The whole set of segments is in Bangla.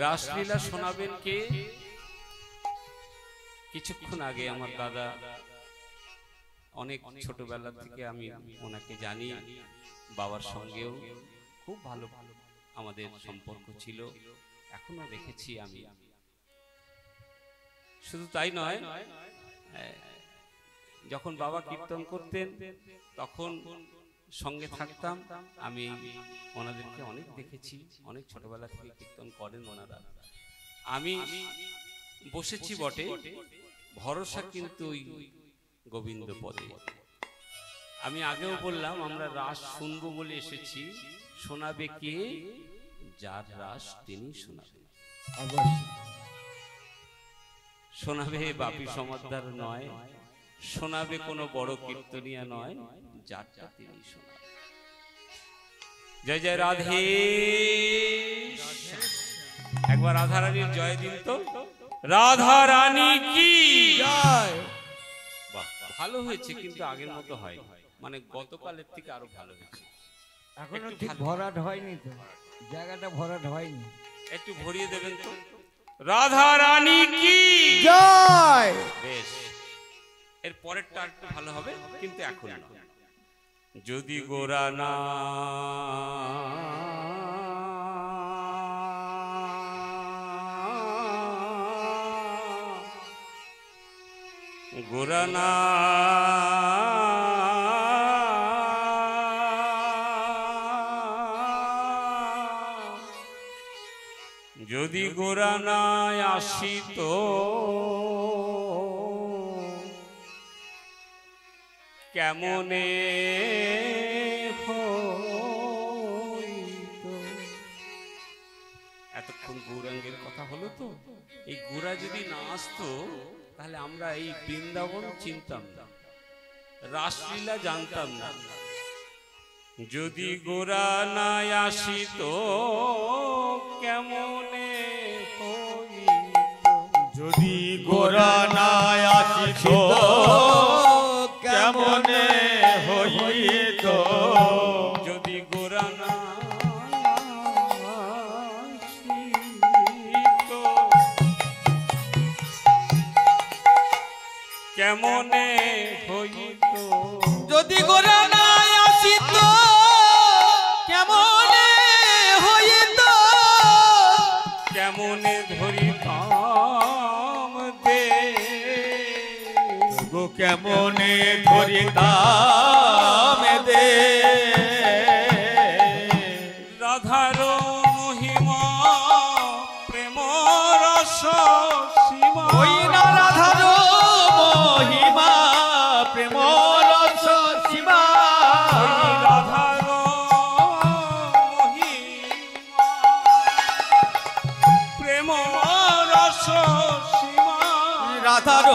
রাসলীলা শোনাবেন কে? কিছুক্ষণ আগে আমার দাদা, অনেক ছোটবেলা থেকে আমি ওনাকে জানি, বাবার সঙ্গেও খুব ভালো আমাদের সম্পর্ক ছিল, এখনো দেখেছি আমি। শুধু তাই নয়, যখন বাবা কীর্তন করতেন তখন সঙ্গে থাকতাম আমি। ওনাদেরকে অনেক দেখেছি, অনেক ছোটবেলা থেকে কীর্তন করেন ওনারা। আমি বসেছি বটে, ভরসা কিন্তু ওই গোবিন্দ পদে। আমি আগেও বললাম আমরা রাস শুনবো বলে এসেছি, শোনাবে কে? যার রাস তিনি শোনাবে। শোনাবে বাপি সমাদদার নয়, শোনাবে কোনো বড় কীর্তনিয়া নয়, যারটা তিনি শোনাবে। জয় জয় রাধে। একবার রাধা রানীর জয় দিন তো। রাধা রানী কি জয়। বাহ, ভালো হয়েছে, কিন্তু আগের মতো হয়, মানে গতকালের থেকে আরো ভালো হয়েছে। এখনো ঠিক ভরাট হয়নি তো, জায়গাটা ভরাট হয়নি, একটু ভরিয়ে দেবেন তো। রাধা রানী কি জয়। বেশ, এর পরেরটা একটু ভালো হবে, কিন্তু এখন না। যদি গোরা না গোরা না যদি গোরা না আসিত, কেমনে হইত। এতক্ষণ গৌরাঙ্গের কথা হলো তো, এই গোরা যদি না আসতো তাহলে আমরা এই বৃন্দাবন চিনতাম না, রাসলীলা জানতাম না। যদি গোরা না আসিত কেমনে হইত, যদি গোরা না আসিত কেমনে হইত, যদি গোরা না কেমনে হইত, যদি গোরা না আসিত কেমনে হইত, কেমনে ধরিতাম দে গো, কেমনে ধরিতাম দে। রাধার মহিমা প্রেম রস সীমা, ওই না রাধার মহিমা প্রেম রস সীমা, রাধার মহিমা প্রেম রস সীমা, রাধার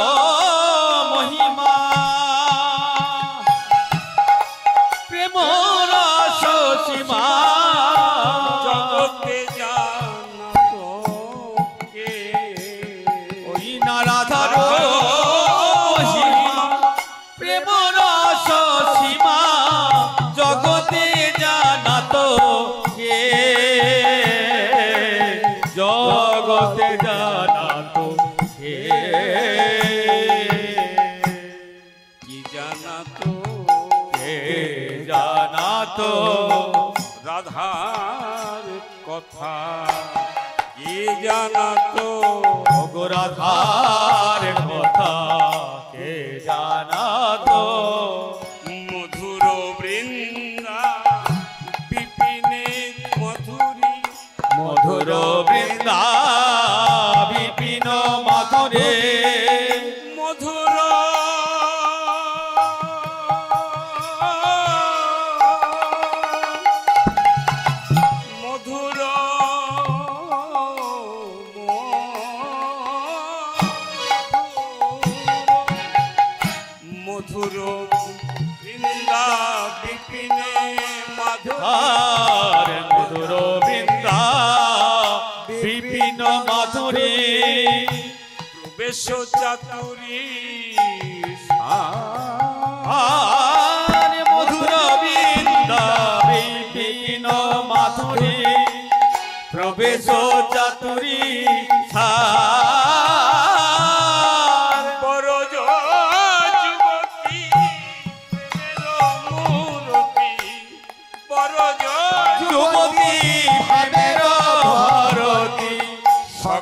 মহিমা প্রেম রস সীমা, জগতে জানা তো কে? ওই না রাধার মহিমা প্রেম রস সীমা, জগতে জানা তো কে? জগতে জানা তো কে? কি জানা তো কে জানা তো রাধার কথা, কি জানা তো গো রাধার কথা, কে জানা তো? মধুর বৃন্দা বিপিনে মধুরী, মধুর বৃন্দা বিপিন মাধুরে, মধুর মধুর মধুর বৃন্দা বিপিনে আর মধুর বৃন্দা বিপিন মাধুরে, প্রবেশ চাতুরী আর মধুর বৃন্দা বিপিন মাধুরে, প্রবেশ চাতুরী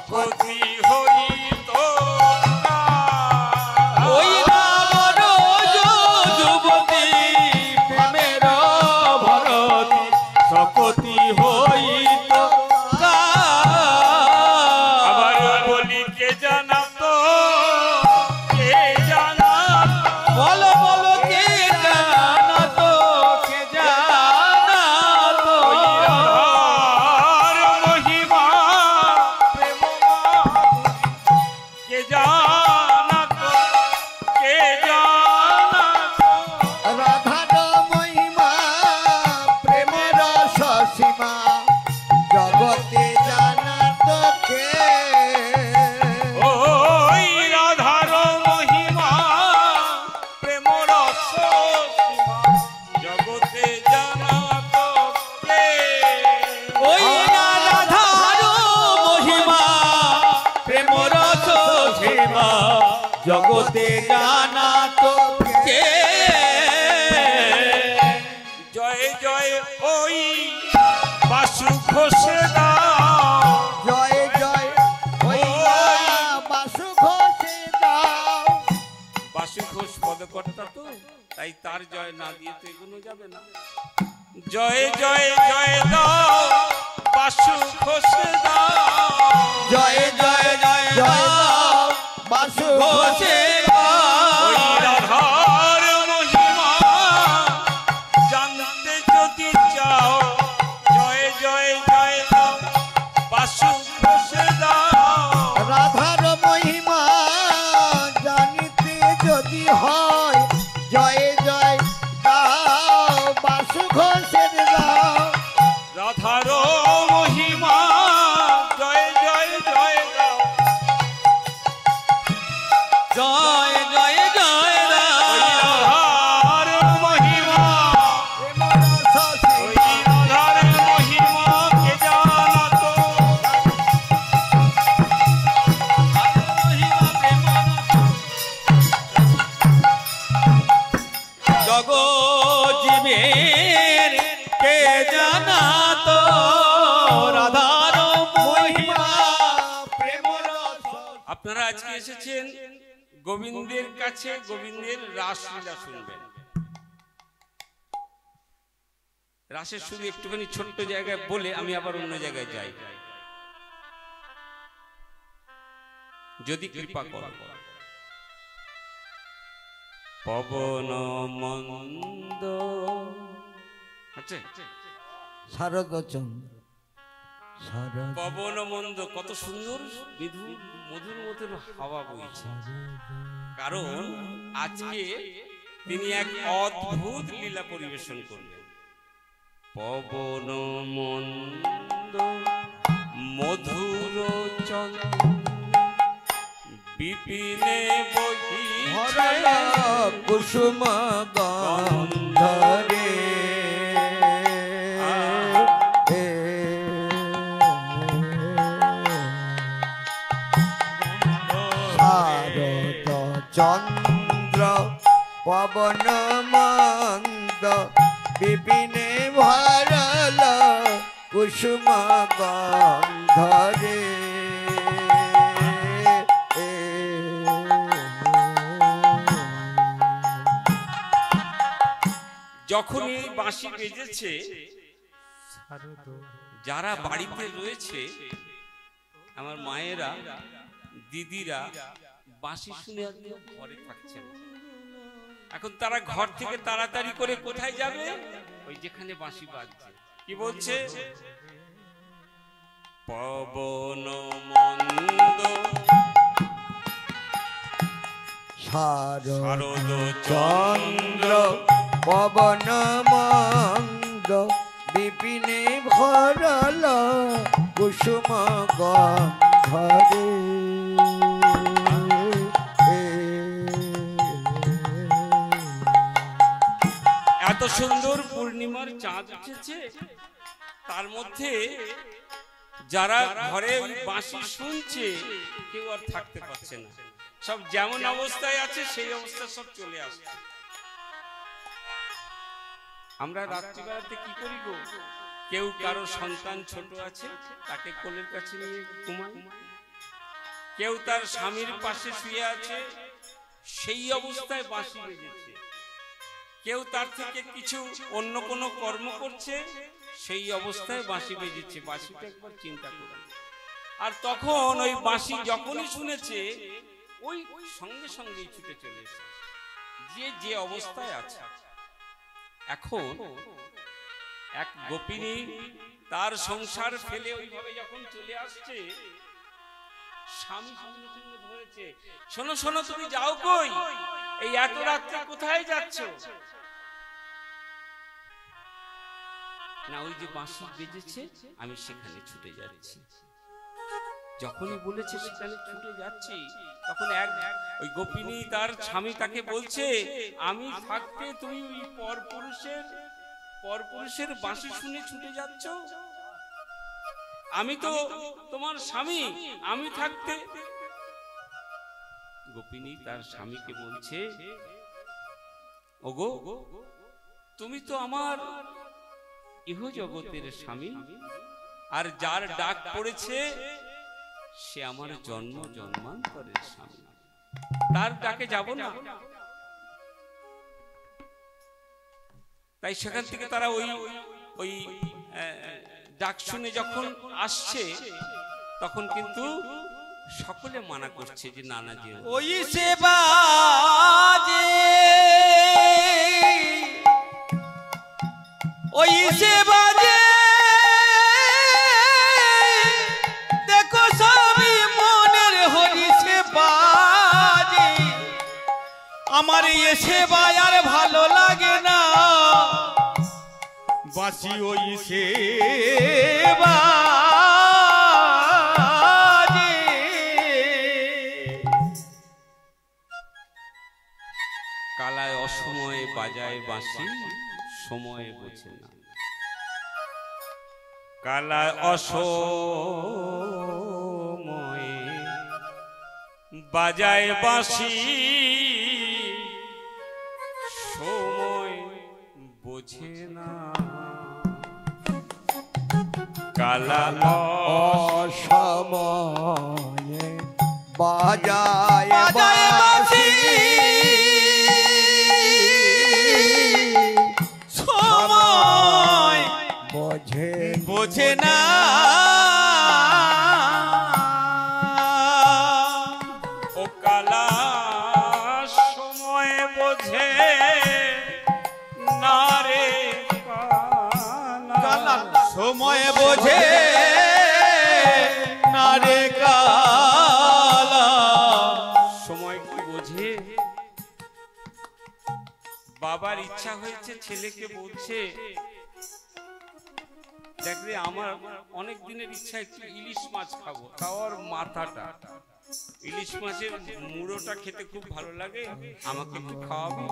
শপথি হইত ওই রাবণ যুবতী প্রেমের ভরতি শপথি হইত আবার বলি কে জানাতো কে জানাতো বলো বলো কে জানাতো কে জানাতো আর মহিমা প্রেম কে জানাতো কে জানাতো রাধার মহিমা প্রেমের সসীমা জগতে জানাত কে ওই রাধার মহিমা প্রেম রস জগতে জানাতো কে ওই রাধার মহিমা প্রেম রস সীমা জগতে জানাতো কে জয় জয় ওই বাসু ঘোষে দাও জয় জয় হইয়া বাসু ঘোষে দাও বাসু ঘোষ পদকর্তা তো তাই তার জয় না দিয়ে তো এগুলো যাবে না জয় জয় জয় দাও বাসু ঘোষে দাও জয় জয় জয় জয় দাও বাসু ঘোষে ওই রাধার মহিমা জানতে যদি চাও জয় জয় জয় দাও বাসু ঘোষে দাও রাধার মহিমা জানিতে যদি হয় জয় জয় দাও বাসু ঘোষের দাও রাধার মহিমা জয় জয় জয় দাও জয় জয় জয় ওই রাম রাধার মহিমা প্রেমর শশী ওই রাধার মহিমা কে জানাতো জগজীবের কে জানাতো রাধার মহিমা প্রেম রস আপনারা আজকে এসেছেন গোবিন্দের কাছে গোবিন্দের রাসলীলা শুনবেন রাসের শুধু একটুখানি ছোট্ট জায়গায় বলে আমি আবার অন্য জায়গায় যাই যদি কৃপা করো পবন মন্দ আচ্ছা শারদচন্দ্র শারদ পবন মন্দ কত সুন্দর বিধু মধুর মধুর হাওয়া বইছে কারণ আজকে তিনি এক অদ্ভুত লীলা পরিবেশন করলেন পবন মন্দ মধুর চন্দ্র বিপিনে বহিছে কুসুম গন্ধরে শারদ চন্দ্র পবন মন্দ বিপিনে ভরল কুসুম গন্ধরে যখন এই বাঁশি বেজেছে যারা বাড়িতে রয়েছে আমার মায়েরা দিদিরা বাঁশি শুনে আর কেউ ঘরে থাকছেন এখন তারা ঘর থেকে তাড়াতাড়ি করে কোথায় যাবে ওই যেখানে বাঁশি বাজছে কি বলছে পবন মন্দ শারদ চন্দ্র চন্দ্র পবন মন্দ বিপিনে ভরল কুসুম গন্ধরে এত সুন্দর পূর্ণিমার চাঁদ উঠেছে তার মধ্যে যারা ঘরে বাঁশি শুনছে কেউ আর থাকতে পারছে না সব যেমন অবস্থায় আছে সেই অবস্থা সব চলে আসছে আমরা রাত্রিবেলাতে কি করি গো কেউ কারো সন্তান ছোট আছে তাকে কোলের কাছে নিয়ে ঘুমাই কেউ তার স্বামীর পাশে শুয়ে আছে, সেই অবস্থায় বাঁশি বেজেছে। কেউ তার থেকে কিছু অন্য কোনো কর্ম করছে, সেই অবস্থায় বাঁশি বেজেছে। বাঁশিটা একবার চিন্তা করুন। আর তখন ওই বাঁশি যখনই শুনেছে, ওই সঙ্গে সঙ্গেই ছুটে চলে এসেছে, যে অবস্থায় আছে। এখন এক গোপিনী তার সংসার ফেলে ওইভাবে যখন চলে আসছে, স্বামী সঙ্গে সঙ্গে ধরেছে, শোনো শোনো, তুমি যাও কই? এই এত রাত্রে কোথায় যাচ্ছ? না, ওই যে বাঁশি বেজেছে, আমি সেখানে ছুটে যাচ্ছি। যখনই বলেছে সেখানে ছুটে যাচ্ছি, তখন ওই গোপিনী তার স্বামী তাকে বলছে, আমি থাকতে তুমি ওই পরপুরুষের বাঁশি শুনে ছুটে যাচ্ছ? আমি তো তোমার স্বামী, আমি থাকতে। গোপিনী তার স্বামীকে বলছে, ওগো, তুমি তো আমার ইহ জগতের স্বামী, আর যার ডাক পড়েছে সে আমার জন্ম জন্মান্তরের স্বামী, তার ডাকে যাব না। তাই সেখান থেকে তারা ওই ডাক শুনে যখন আসছে, তখন কিন্তু সকলে মানা করছে যে নানা যে ওই সে বাজে, ওই সে বাজে, দেখো সবই মনের হরি সে বাজে। আমার এ সেবা আর ভালো লাগে না, বাঁশি ওই সেবা। কালায় অসময়ে বাজায় বাঁশি, সময়ে বোঝে না। কালায় অসময়ে বাজায় বাঁশি, সময় বোঝে না। কালা অসময়ে বাজায় বাঁশি, সময় বোঝে না। ও কালা সময় বোঝে না রে, কালা সময় বোঝে না রে, কালা সময় কি বোঝে? বাবার ইচ্ছা হয়েছে, ছেলেকে বলছে, দেখলে আমার অনেক দিনের ইচ্ছা একটু ইলিশ মাছ খাবো, খাওয়ার মাথাটা, ইলিশ মাছের মুড়োটা খেতে খুব ভালো লাগে, আমাকে একটু খাওয়াবি?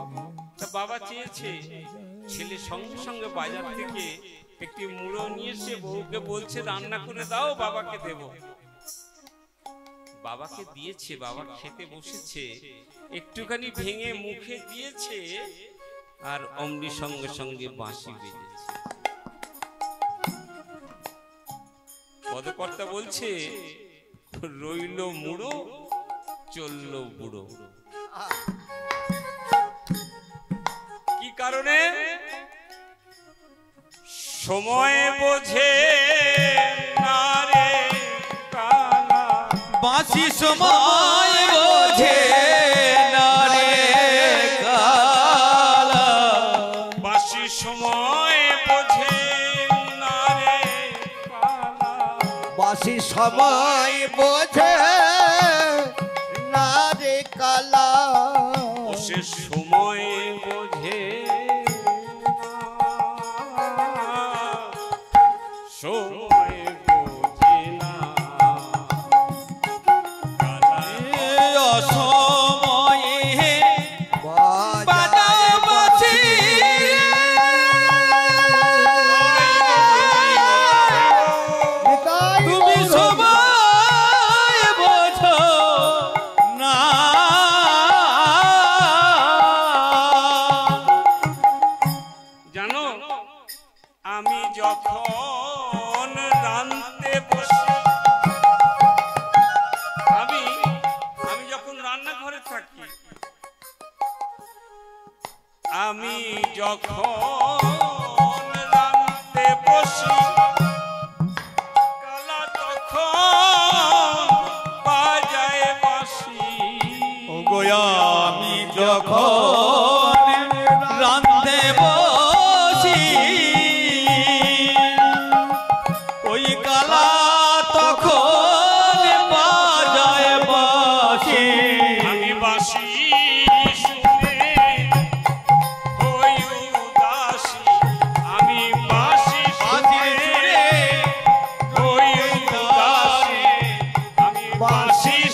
তা বাবা চেয়েছে, ছেলে সঙ্গে সঙ্গে বাজার থেকে একটি মুড়ো নিয়ে এসে বউকে বলছে, রান্না করে দাও, বাবাকে দেব। বাবাকে দিয়েছে, বাবা খেতে বসেছে, একটুখানি ভেঙে মুখে দিয়েছে, আর অমনি সঙ্গে সঙ্গে বাঁশি বেজেছে। পদকর্তা বলছে, রইল মুড়ো, চলল বুড়ো। কি কারণে? সময় বোঝে না রে কালা, বাঁশি সময় বোঝে না রে, কালা বাঁশি সময় বোঝে না রে কালা, বাঁশি সময় বোঝে না রে কালা, ও সে সময় বোঝে না, সময় বোঝে না কালা। অসময়ে বাজায় বাঁশি, তুমি সময় বোঝো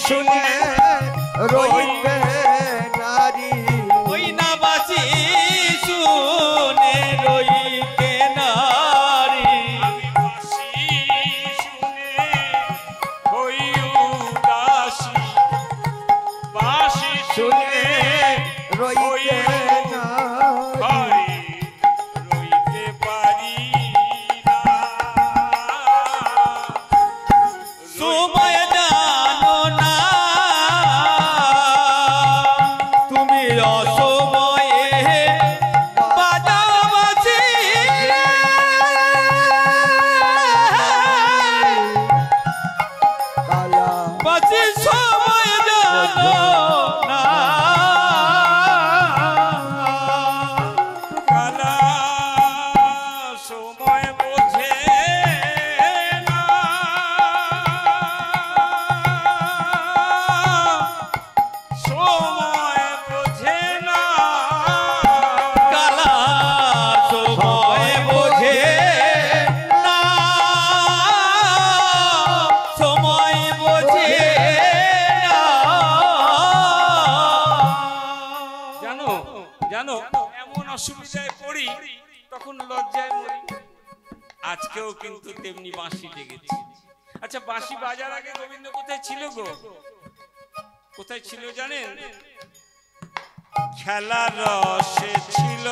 শুনে রইতে নারী ওই না বাসি শুনে রইতে নারী আমি বাঁশি শুনে হই উদাসী, বাঁশি শুনে রইতে নারী ঘরে রইতে পারি না। সময় জানো না তুমি অসময়ে বাজাবাজি কালা বাজি সময় জানো না কালা সময় বোঝে না, সময় বোঝে না, কালা সময় বোঝে না সময় বোঝে না জানো জানো এমন অসুবিধায় পড়ি তখন লজ্জায় মরি। আজকেও কিন্তু তেমনি বাঁশি ডেকেছি। আচ্ছা, বাঁশি বাজার আগে গোবিন্দ কোথায় ছিল গো? কোথায় ছিল জানেন? খেলার রসে ছিল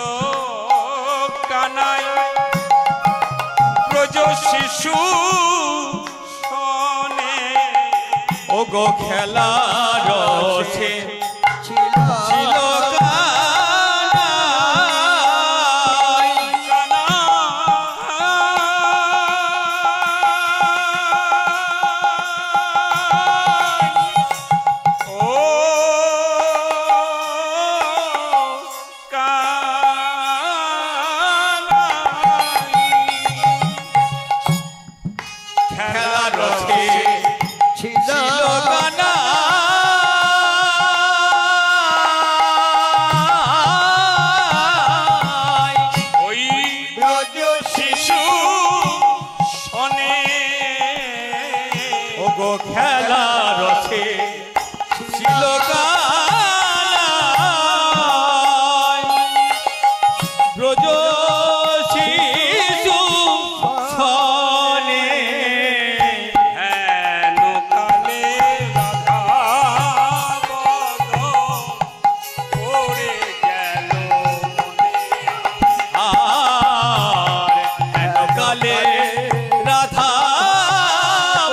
কানাই, ব্রজ শিশু শোনে। ও গো খেলা রসে ছিল ছিল কানাই খেলা রসে ছিল ছিল কানাই ওই ব্রজ শিশু শোনে। ও গো খেলা রসে ছিল কানাই ব্রজ শিশু শোনে হেন কালে রাধা বদন পড়ে গেল মনে। আর হেন কালে রাধা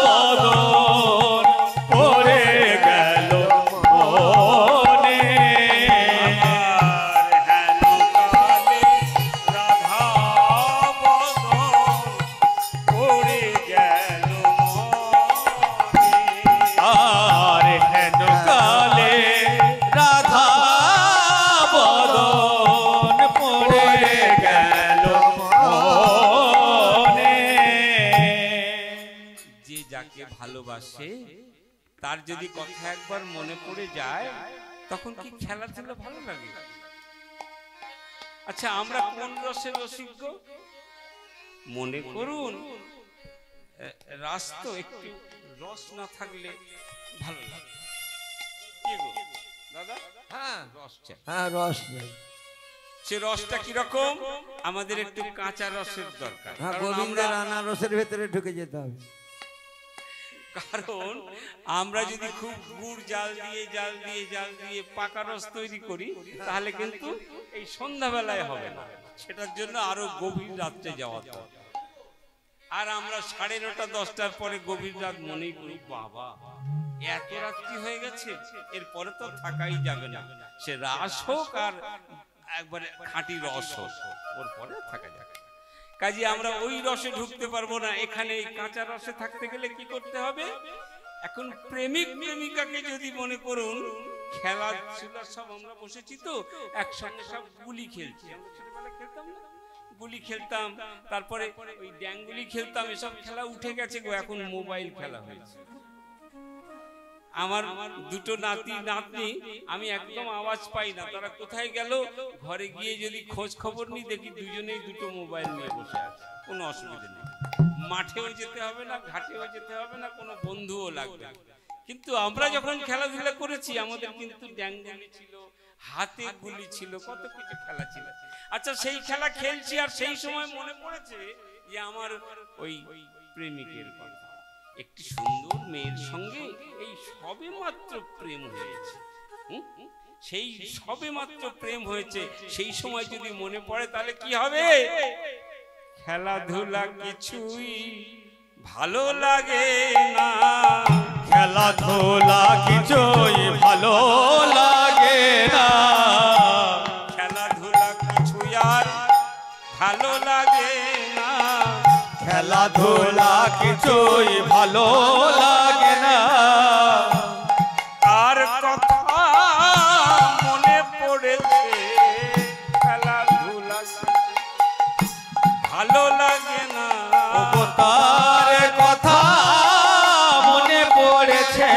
বদন পড়ে গেল মনে আর হেন কালে রাধা বদন পড়ে গেল মনে। আর হেন কালে রাধা বদন পড়ে গেল মনে যে যাকে ভালোবাসে তার যদি কথা একবার মনে পড়ে যায় তখন কি খেলাধুলা ভালো লাগে? আচ্ছা, আমরা কোন রসের রসিজ্ঞ মনে করুন। রাস তো একটু রস না থাকলে ভালো লাগে। কি গো দাদা? হ্যাঁ রস চাই। হ্যাঁ রস নেই সে রসটা কিরকম? আমাদের একটু কাঁচা রসের দরকার। হ্যাঁ কারণ গোবিন্দের আনারসের ভেতরে ঢুকে যেতে হবে। কারণ আমরা যদি খুব গুড় জাল দিয়ে পাকা রস তৈরি করি তাহলে কিন্তু এই সন্ধ্যাবেলায় হবে না, সেটার জন্য আরো গভীর রাত্রে যাওয়া দরকার। আর আমরা 9:30 10টার পরে গভীর রাত মনেই করি, বাবা এত রাত্রি হয়ে গেছে, এরপরে তো থাকাই যাবে না, সে রাস হোক আর একবারে খাঁটি রস হোক, ওর পরে থাকা যাবে। কাজে আমরা ওই রসে ঢুকতে পারবো না। এখানে এই কাঁচা রসে থাকতে গেলে কি করতে হবে? এখন প্রেমিক প্রেমিকাকে যদি মনে করুন, খেলাধুলা সব আমরা বসেছি তো একসঙ্গে সব গুলি খেলছি, আমরা ছোটবেলায় খেলতাম না, গুলি খেলতাম, তারপরে ওই ড্যাঙ্গুলি খেলতাম, এসব খেলা উঠে গেছে গো, এখন মোবাইল খেলা হয়েছে। আমার দুটো নাতি নাতনি আমি একদম আওয়াজ পাই না, তারা কোথায় গেল, ঘরে গিয়ে যদি খোঁজ খবর নিই দেখি দুজনেই দুটো মোবাইল নিয়ে বসে আছে, কোনো অসুবিধা নেই, মাঠেও যেতে হবে না, ঘাটেও যেতে হবে না, কোনো বন্ধুও লাগবে না। কিন্তু আমরা যখন খেলাধুলা করেছি আমাদের কিন্তু ড্যাঙ্গুলি ছিল, হাতে গুলি ছিল, কত কিছু খেলা ছিল। আচ্ছা সেই খেলা খেলছি আর সেই সময় মনে পড়েছে যে আমার ওই প্রেমিকের কথা, একটি সুন্দর মেয়ের সঙ্গে এই সবে মাত্র প্রেম হয়েছে। সেই সবে মাত্র প্রেম হয়েছে, সেই সময় যদি মনে পড়ে তাহলে কি হবে? খেলাধুলা কিছুই ভালো লাগে না, খেলাধুলা কিছুই ভালো লাগে না, খেলাধুলা কিছুই আর ভালো লাগে না, খেলাধুলা কিছুই ভালো লাগে না। তার কথা মনে পড়েছে, খেলাধুলা ভালো লাগে না, তার কথা মনে পড়েছে,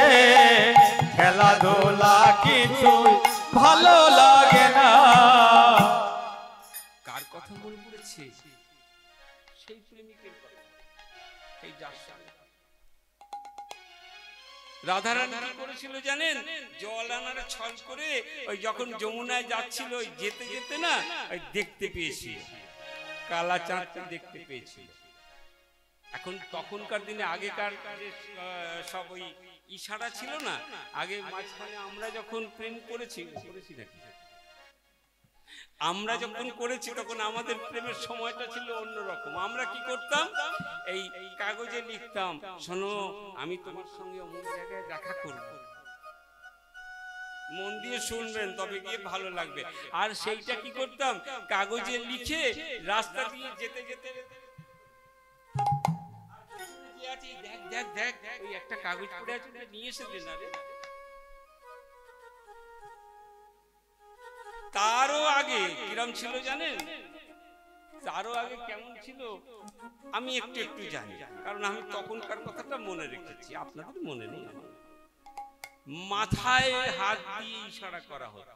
খেলাধুলা কিছুই ভালো লাগে না। কার কথা মনে পড়েছে? সেই প্রেমিকের কথা, সেই যার সঙ্গে রাধারানী কি করেছিল জানেন? জল আনার ছল করে ওই যখন যমুনায় যাচ্ছিল, ওই যেতে যেতে না ওই দেখতে পেয়েছিল, কালা চাঁদকে দেখতে পেয়েছিল। এখন তখনকার দিনে আগেকার সব ওই ইশারা ছিল না, আগে মাঝখানে আমরা যখন প্রেম করেছি নাকি, আমরা যখন করেছি তখন আমাদের প্রেমের সময়টা ছিল অন্যরকম। আমরা কি করতাম? এই কাগজে লিখতাম, শোনো আমি তোমার সঙ্গে অমুক জায়গায় দেখা করব, মন দিয়ে শুনবেন তবে গিয়ে ভালো লাগবে। আর সেইটা কি করতাম? কাগজে লিখে রাস্তা দিয়ে যেতে যেতে দেখ দেখ দেখ ওই একটা কাগজ পড়ে আছে, নিয়ে এসে দে না রে। তারও আগে কিরম ছিল জানেন? তারও আগে কেমন ছিল আমি একটু একটু জানি, কারণ আমি তখনকার কথাটা মনে রেখেছি, আপনাদের মনে নেই। মাথায় হাত দিয়ে ইশারা করা হতো।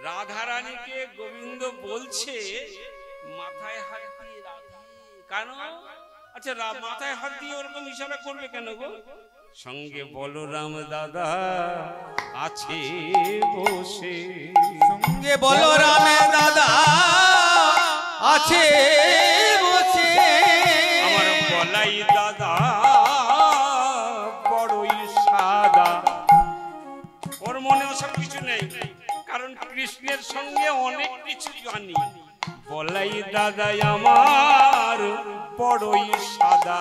রাধারানীকে গোবিন্দ বলছে মাথায় হাত দিয়ে রাধে, কেন? আচ্ছা মাথায় হাত দিয়ে ওরকম ইশারা করবে কেন গো? সঙ্গে বলরাম দাদা আছে বসে, সঙ্গে বলরাম দাদা আছে বসে, আমার বলাই দাদা বড়ই সাদা। ওর মনে ওসব কিছু নেই, কারণ কৃষ্ণের সঙ্গে অনেক কিছু জানি। বলাই দাদা আমার বড়ই সাদা,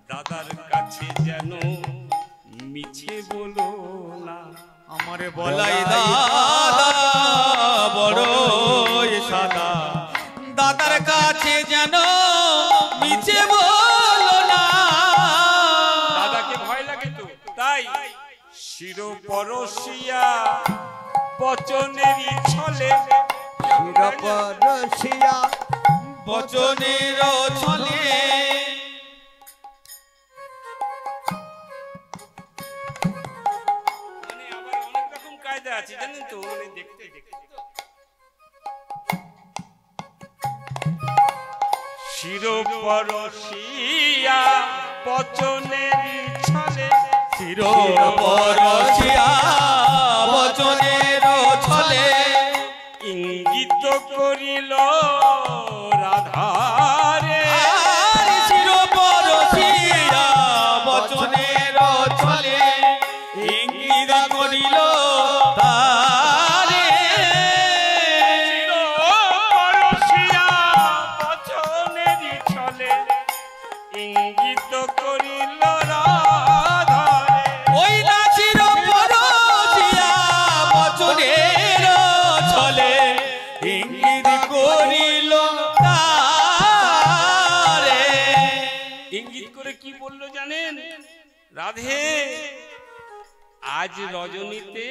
দাদার কাছে যেন মিছে বলো না, আমার বলাই দাদা বড়ই সাদা, দাদার কাছে যেন মিছে বলো না। দাদাকে ভয় লাগে তো, তাই শিরোপরশিয়া বচনেরই ছলে, শিরোপরশিয়া বচনের ছলে, মানে আবার অনেক রকম কায়দা আছে জানেন তো, মানে দেখতে দেখতে শিরোপরশিয়া বচনেরই ছলে, শিরোপরশিয়া বচনের ছলে, ইঙ্গিত করিল রাধারে, শিরোপরশিয়া বচনের ছলে, ইঙ্গিত করিল তারে, শিরোপরশিয়া বচনেরই ছলে, ইঙ্গিত করিল রাধারে। ওই না শিরোপরশিয়া বচনের ছলে, ইঙ্গিত করিল তারে। ইঙ্গিত করে কি বললো জানেন? রাধে আজ রজনীতে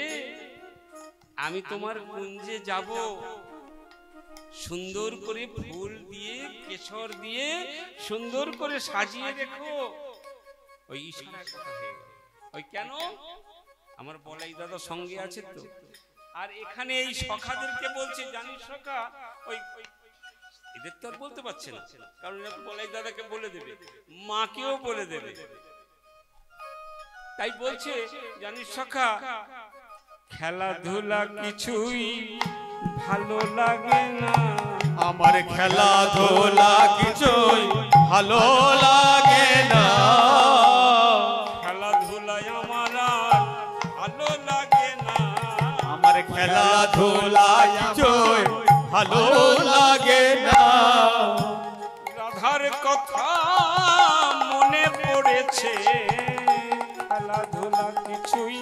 আমি তোমার কুঞ্জে যাব, সুন্দর করে ফুল দিয়ে কেশর দিয়ে সুন্দর করে সাজিয়ে রেখো। ওই ইশারার কথা হয়ে গেল। ওই কেন? আমার বলাই দাদা সঙ্গে আছে তো। আর এখানে এই সখাদেরকে বলছে, জানিস সখা, ওই এদের তো আর বলতে পারছে না, কারণ এরা তো বলাই দাদাকে বলে দেবে, মাকেও বলে দেবে। তাই বলছে জানিস সখা, খেলাধুলা কিছুই ভালো লাগে না, আমার খেলাধুলা কিছুই ভালো লাগে না, খেলাধুলায় আমার আর ভালো লাগে না, আমার খেলাধুলা কিছুই ভালো লাগে না। রাধার কথা মনে পড়েছে, খেলাধুলা কিছুই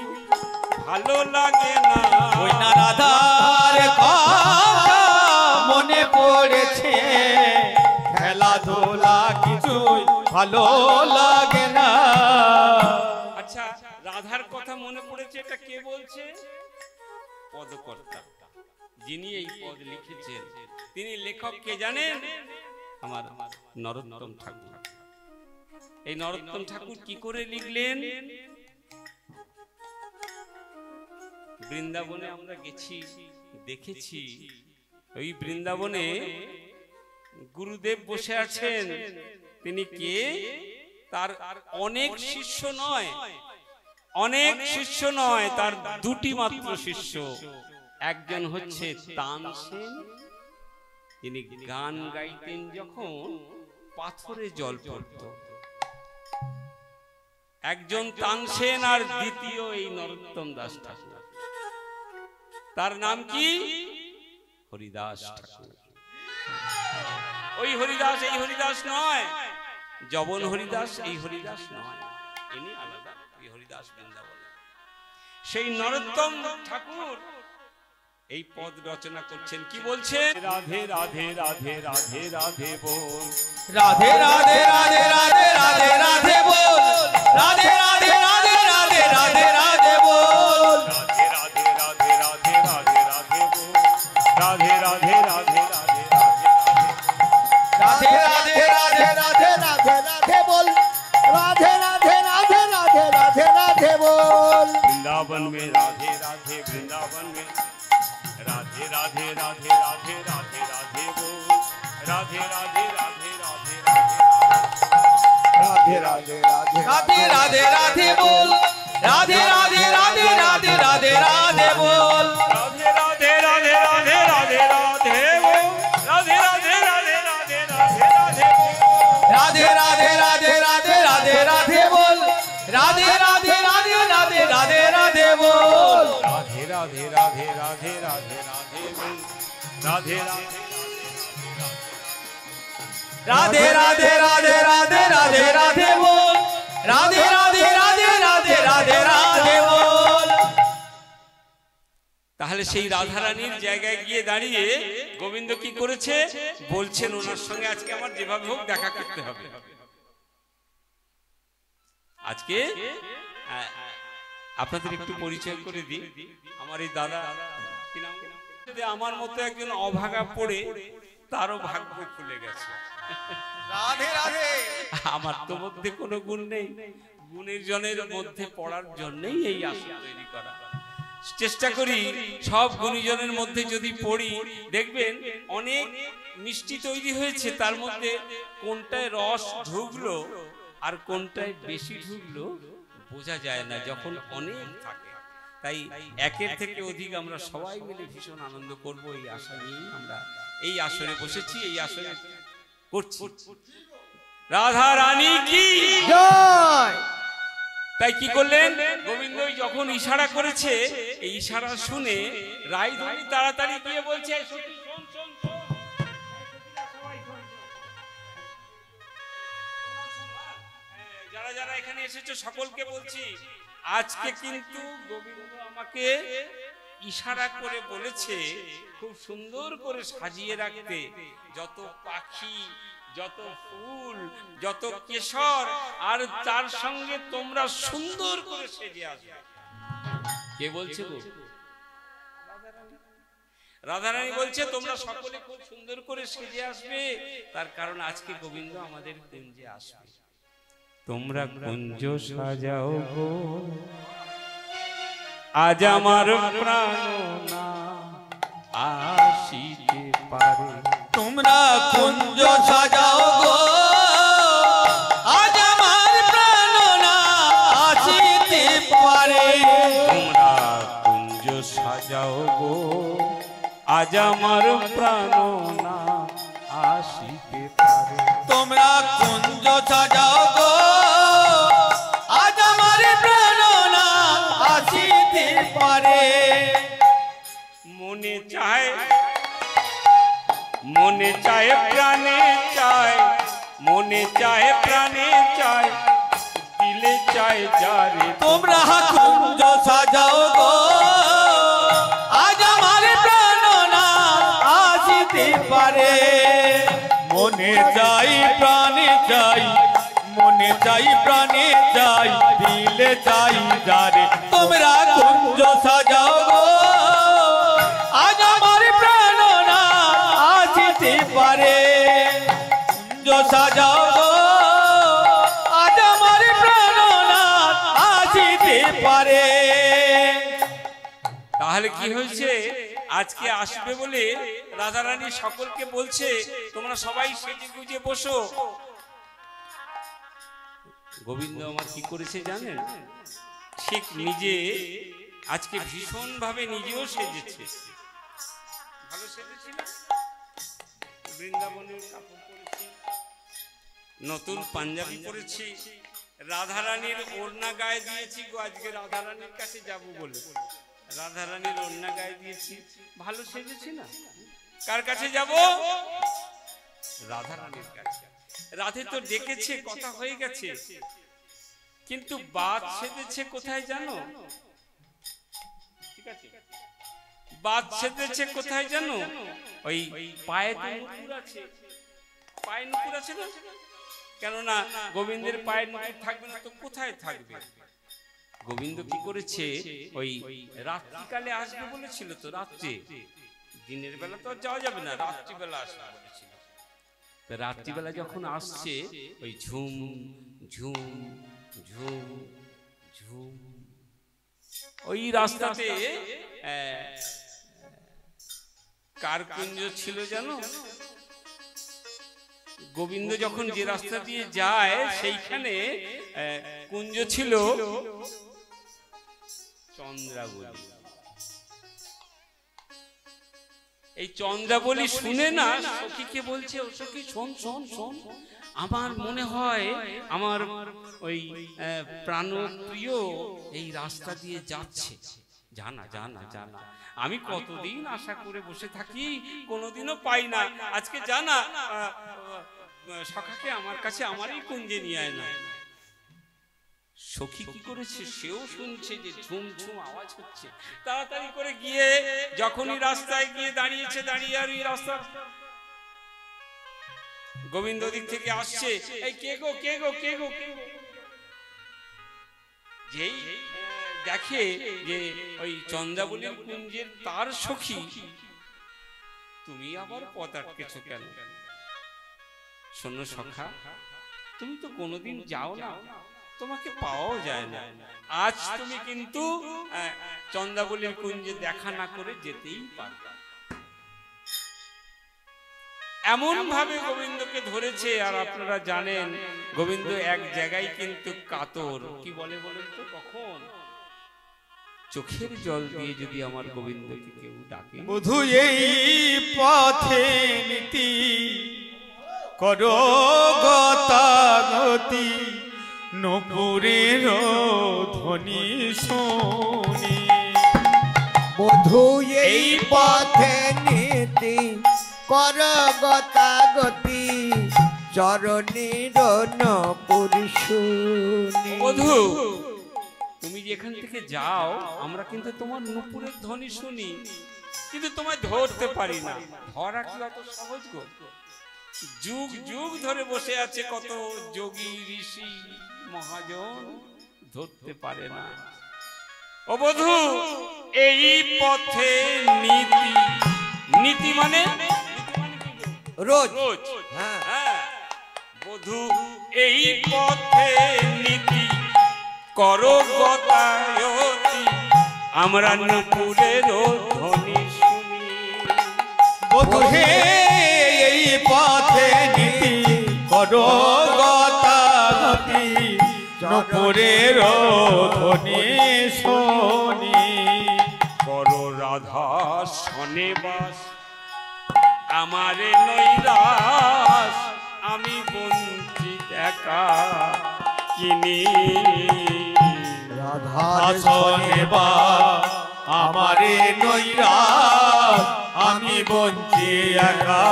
ভালো লাগে না, ওই না রাধার কথা মনে পড়েছে, খেলাধুলা কিছুই ভালো লাগে না। আচ্ছা, রাধার কথা মনে পড়েছে, এটা কে বলছে? পদকর্তা, যিনি এই পদ লিখেছেন, তিনি লেখক কে জানেন? আমার নরোত্তম ঠাকুর। এই নরোত্তম ঠাকুর কি করে লিখলেন? বৃন্দাবনে আমরা গেছি, দেখেছি, ওই বৃন্দাবনে গুরুদেব বসে আছেন। তিনি কে? তার অনেক শিষ্য নয়, অনেক শিষ্য নয়, তার দুটি মাত্র শিষ্য। একজন হচ্ছে তানসেন, তিনি গান গাইতেন যখন পাথরে জল পড়ত। একজন তানসেন, আর দ্বিতীয় এই নরোত্তম দাস ঠাকুর। তার নাম কি? হরিদাস ঠাকুর। ওই হরিদাস এই হরিদাস নয়, জবন হরিদাস এই হরিদাস নয়, ইনি আলাদা, এই হরিদাস বৃন্দাবন। সেই নরোত্তম ঠাকুর এই পদ রচনা করছেন। কি বলছেন? রাধে রাধে রাধে রাধে রাধে বল, রাধে রাধে রাধে রাধে রাধে রাধে বল, রাধে রাধে রাধে রাধে রাধে রাধে বল, রাধে রাধে রাধে রাধে রাধে রাধে বল, রাধে রাধে রাধে রাধে রাধে রাধে রাধে রাধে রাধে রাধে বল, রাধে রাধে রাধে রাধে রাধে রাধে বল। वृंदावन में राधे राधे, वृंदावन में राधे राधे राधे राधे राधे राधे बोल, राधे राधे राधे राधे राधे राधे राधे राधे राधे बोल, राधे राधे राधे राधे राधे राधे बोल, राधे राधे राधे राधे राधे राधे बोल, राधे राधे राधे राधे राधे राधे बोल, राधे राधे राधे राधे राधे राधे बोल, राधे राधे राधे राधे राधे राधे बोल, राधे राधे राधे राधे राधे राधे बोल, राधे राधे राधे राधे राधे राधे राधे बोल, राधे राधे राधे राधे राधे राधे बोल। তাহলে সেই রাধারানীর জায়গায় গিয়ে দাঁড়িয়ে গোবিন্দ কি করেছে? বলছেন ওনার সঙ্গে আজকে আমার যেভাবে হোক দেখা করতে হবে। আজকে আপনাদের একটু পরিচয় করে দিই। আমার এই দাদা, কি নাম? আমার মতো একজন অভাগা পড়ে তারও ভাগ্য খুলে গেছে। রাধে রাধে। আমার তো মধ্যে কোনো গুণ নেই, গুণের জনের মধ্যে পড়ার জন্যই এই আশা তৈরি করা। চেষ্টা করি সব গুণীজনের মধ্যে যদি পড়ি, দেখবেন অনেক মিষ্টি তৈরি হয়েছে, তার মধ্যে কোনটায় রস ঢুকলো আর কোনটায় বেশি ঢুকলো বোঝা যায় না যখন অনেক থাকে। তাই একের থেকে অধিক আমরা সবাই মিলে ভীষণ আনন্দ করব, এই আশা নিয়েই আমরা এই আসরে বসেছি, এই আসরে করছি। রাধা রানী কি জয়। তাই কি করলেন গোবিন্দ? যখন ইশারা করেছে, এই ইশারা শুনে রায়ধনী তাড়াতাড়ি গিয়ে বলছে, যারা যারা এখানে এসেছে সকলকে বলছি, আজকে কিন্তু গোবিন্দ আমাকে ইশারা করে বলেছে খুব সুন্দর করে সাজিয়ে রাখতে, যত পাখি, যত ফুল, যত কেশর, আর তার সঙ্গে তোমরা সুন্দর করে সেজে আসবে। কে বলছে গো? রাধারানী বলছে তোমরা সকলে খুব সুন্দর করে সেজে আসবে, তার কারণ আজকে গোবিন্দ আমাদের কুঞ্জে আসবে। তোমরা কুঞ্জ সাজাও গো, আজ আমার প্রাণ না আসিতে পারে। তোমরা কুঞ্জ সাজাও গো, আজ আমার প্রাণ না আসিতে আজ আমার প্রাণ না আসিতে পারে। তোমরা কুঞ্জ সাজাও গো আজ আমার প্রাণ না আসিতে পারে। মনে চায় মনে চায় প্রাণে চায়, মনে চায় প্রাণে চায়, দিলে চায় যারে। তোমরা কুঞ্জ সাজাও গো আজ আমার প্রাণ না আসিতে পারে। মনে চাই প্রাণে চাই, মনে চাই প্রাণে চাই, দিলে চাই যারে। তোমরা কুঞ্জ সাজাও গো আজ আমার প্রাণ না আসিতে পারে। কুঞ্জ সাজাও গো আজ আমার প্রাণ না আসিতে পারে। তাহলে কি হয়েছে, আজকে আসবে বলে রাধারানী সকলকে বলছে তোমরা সবাই সেজে গুজে বসো। গোবিন্দ আমার কি করেছে জানেন, ঠিক নিজে আজকে ভীষণ ভাবে নিজেও সেজেছে। ভালো সেজেছি না? বৃন্দাবনের কাপড় পরেছি, নতুন পাঞ্জাবি পরেছি, রাধারানীর ওড়না গায়ে দিয়েছি গো। আজকে রাধারানীর কাছে যাব বলে রাধারানীর ওড়না গায়ে দিয়েছি। ভালো সেজেছি না? কার কাছে যাব? রাধারানীর কাছে। রাধে তো ডেকেছে, কথা হয়ে গেছে, কিন্তু বাদ সেজেছে কোথায় জানো? ঠিক আছে, বাদ সেজেছে কোথায় জানো? ওই পায়ে তো নুপুর আছে, পায়ে নুপুর আছে না? কেননা গোবিন্দের পায়ে নুপুর থাকবে না তো কোথায় থাকবে? গোবিন্দ কি করেছে, ওই রাত্রিকালে আসবে বলেছিল তো, রাত্রে, দিনের বেলা তো যাওয়া যাবে না, রাত্রিবেলা আসবে বলেছিল। রাত্রিবেলা যখন আসছে, ওই ঝুম ঝুম ঝুম ঝুম ওই রাস্তাতে কার কুঞ্জ ছিল জানো? গোবিন্দ যখন যে রাস্তা দিয়ে যায় সেইখানে কুঞ্জ ছিল চন্দ্রাবলী। এই চন্দ্রাবলী শুনে না সখীকে বলছে, ও সখী শোন শোন শোন, আমার মনে হয় আমার ওই প্রাণপ্রিয় এই রাস্তা দিয়ে যাচ্ছে। জানা জানা জানা, আমি কতদিন আশা করে বসে থাকি, কোনোদিনও পাই না। আজকে জানা সখাকে আমার কাছে আমারই কুঞ্জে নিয়ে আয় না। সখী কি করেছে, সেও শুনছে যে ঝুম ঝুম আওয়াজ হচ্ছে। তাড়াতাড়ি করে গিয়ে যখনই রাস্তায় গিয়ে দাঁড়িয়েছে, দাঁড়িয়ে আর এই রাস্তা গোবিন্দ দিক থেকে আসছে, এই কে গো কে গো কে গো কে গো। যেই দেখে যে ওই চন্দ্রাবলীর কুঞ্জের তার সখী, তুমি আবার পথ আটকেছো কেন? শোনো সখা, তুমি তো কোনোদিন যাও না, তোমাকে পাওয়াও যায় না। আজ তুমি কিন্তু চন্দ্রাবলীর কুঞ্জে দেখা না করে যেতেই পারবে। এমন ভাবে গোবিন্দকে ধরেছে। আর আপনারা জানেন গোবিন্দ এক জায়গায় কিন্তু কাতর। কি বলে বলেন তো? কখন চোখের জল দিয়ে যদি আমার গোবিন্দকে কেউ ডাকে, বধূ এই পথে নীতি করো গতাগতি, নপুরের ধ্বনি শুনি। বধূ এই পথে নীতি কর গতাগতি, চরণীর নপুর শুনি। বধূ তুমি যেখান থেকে যাও, আমরা কিন্তু তোমার নূপুরের ধ্বনি শুনি, কিন্তু তোমায় ধরতে পারি না। ধরা কি অত সহজ গো? যুগ যুগ ধরে বসে আছে কত যোগী ঋষি মহাজন, ধরতে পারে না। ও বধূ এই পথে নীতি, নীতি মানে রোজ রোজ। হ্যাঁ, হ্যাঁ, বধূ এই পথে নীতি করো গতায়তি, আমরা নূপুরের ধ্বনি শুনি। বধূ হে এই পথে নীতি করো গতাগতি, নপুরের ধ্বনি শুনি। করো রাধা শনে বাস আমারে নৈরাস আমি বঞ্চিত একা কিনি আসনে বা আমারে নৈরাস আমি বঞ্চি একা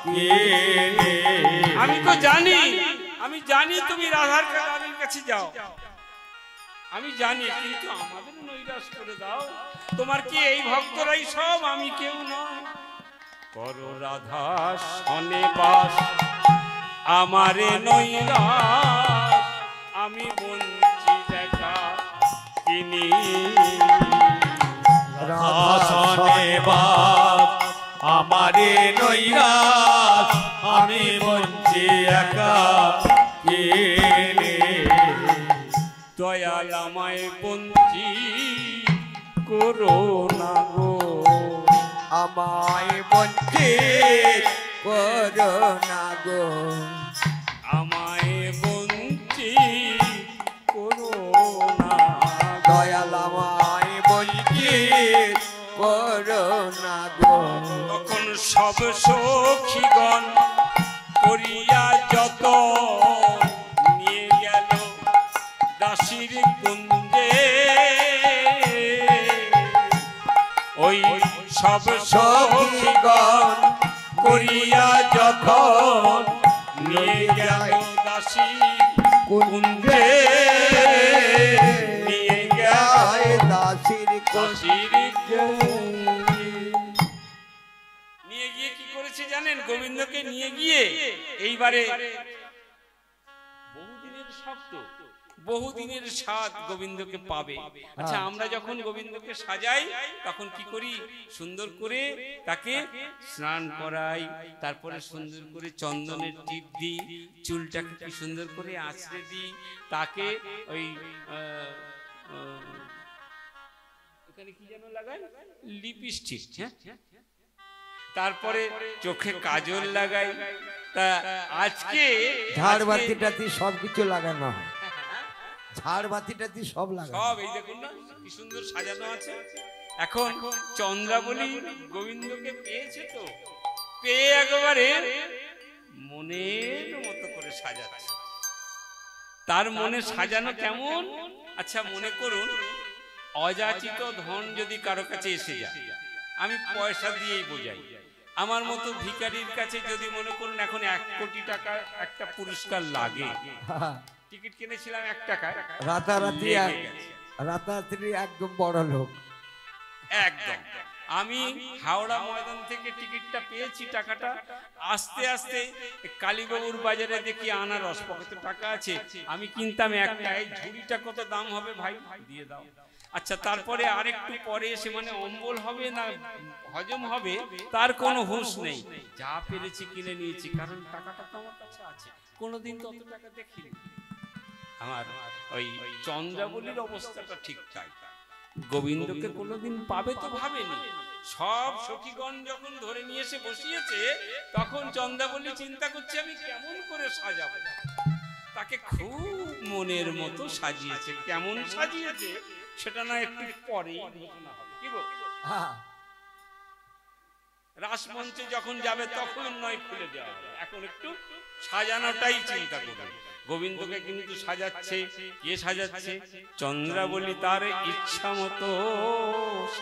কিনি। আমি তো জানি তুমি রাধার রানীর কাছে যাও, আমি জানি, কিন্তু আমাদের নৈরাশ করে দাও। তোমার কি এই ভক্তরাই সব, আমি কেউ নয়। করো রাধা শনে বাস আমারে নৈরাশ আমি বঞ্চিত একা কিনি আসনে বা আমারে নৈরাস আমি বঞ্চি একা কিনি। দয়াল আমায় বঞ্চি করো না গো, আমায় বঞ্চিত করো না গো, আমায় বঞ্চি করো না। দয়াল আমায় বঞ্চিত করো না গো। তখন সব সখীগণ করিয়া যত নিয়ে গেল দাসীর কুঞ্জে, ওই সব সখীগণ করিয়া যখন নিয়ে গেল দাসীর কুঞ্জে, নিয়ে গেল দাসীর দাসীর কুঞ্জে। নিয়ে গিয়ে কি করেছে জানেন? গোবিন্দকে নিয়ে গিয়ে এইবারে বহুদিনের স্বাদ গোবিন্দকে পাবে। আচ্ছা, আমরা যখন গোবিন্দকে সাজাই তখন কি করি? সুন্দর করে তাকে স্নান করাই, তারপরে সুন্দর করে চন্দনের টিপ দিই, চুলটাকে কি সুন্দর করে আঁচড়ে দিই, তাকে ওই এখানে কি যেন লাগাই, লিপস্টিক, তারপরে চোখে কাজল লাগাই। তা আজকে ঝাড়বাতি টাতি সবকিছু লাগানো হয়, ঝাড়বাতি টাতি সব লাগানো, সব এই দেখুন না কি সুন্দর সাজানো আছে। এখন চন্দ্রাবলী গোবিন্দকে পেয়েছে, তো পেয়ে একেবারে মনের মতো করে সাজাচ্ছে। তার মনে সাজানো কেমন? আচ্ছা, মনে করুন অযাচিত ধন যদি কারো কাছে এসে যায়, আমি পয়সা দিয়েই বোঝাই, আমার মতো ভিখারির কাছে যদি মনে করুন এখন 1 কোটি টাকা একটা পুরস্কার লাগে, টিকিট কিনেছিলাম 1 টাকায়, রাতারাতি একদম বড় লোক একদম। আমি হাওড়া ময়দান থেকে টিকিটটা পেয়েছি, টাকাটা আস্তে আস্তে কালীবাবুর বাজারে দেখি আনারস, পকেটে টাকা আছে, আমি কিনতাম 1 টাকায়, ঝুড়িটা কত দাম হবে ভাই, দিয়ে দাও। আচ্ছা, তারপরে আরেকটু পরে এসে মানে অম্বল হবে না হজম হবে তার কোনো হুঁশ নেই, যা পেরেছি কিনে নিয়েছি, কারণ টাকাটা তো আমার কাছে আছে, কোনোদিন তো অত টাকা দেখিনি। আমার ওই চন্দ্রাবলীর অবস্থাটা ঠিক তাই, গোবিন্দকে কোনোদিন পাবে তো ভাবেনি। সব সখীগণ যখন ধরে নিয়ে এসে বসিয়েছে, তখন চন্দ্রাবলী চিন্তা করছে আমি কেমন করে সাজাবো। তাকে খুব মনের মতো সাজিয়েছে। কেমন সাজিয়েছে সেটা না একটু পরে ঘোষণা হবে, কি গো? রাসমঞ্চে যখন যাবে তখন নয় খুলে দেওয়া হবে, এখন একটু সাজানোটাই চিন্তা করবে। গোবিন্দকে কিন্তু সাজাচ্ছে, কে সাজাচ্ছে? চন্দ্রাবলী তার ইচ্ছা মতো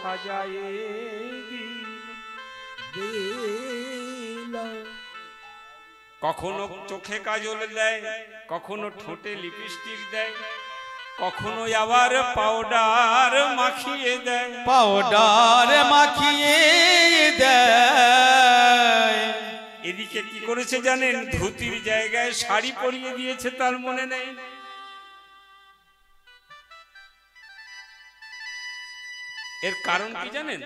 সাজায় দিল। কখনো চোখে কাজল দেয়, কখনো ঠোঁটে লিপস্টিক দেয়, কখনো আবার পাউডার মাখিয়ে দেয়, পাউডার মাখিয়ে দেয়। এদিকে কি করেছে জানেন? ধুতির জায়গায় শাড়ি পরিয়ে দিয়েছে, তার মনে নেই। এর কারণ কি জানেন?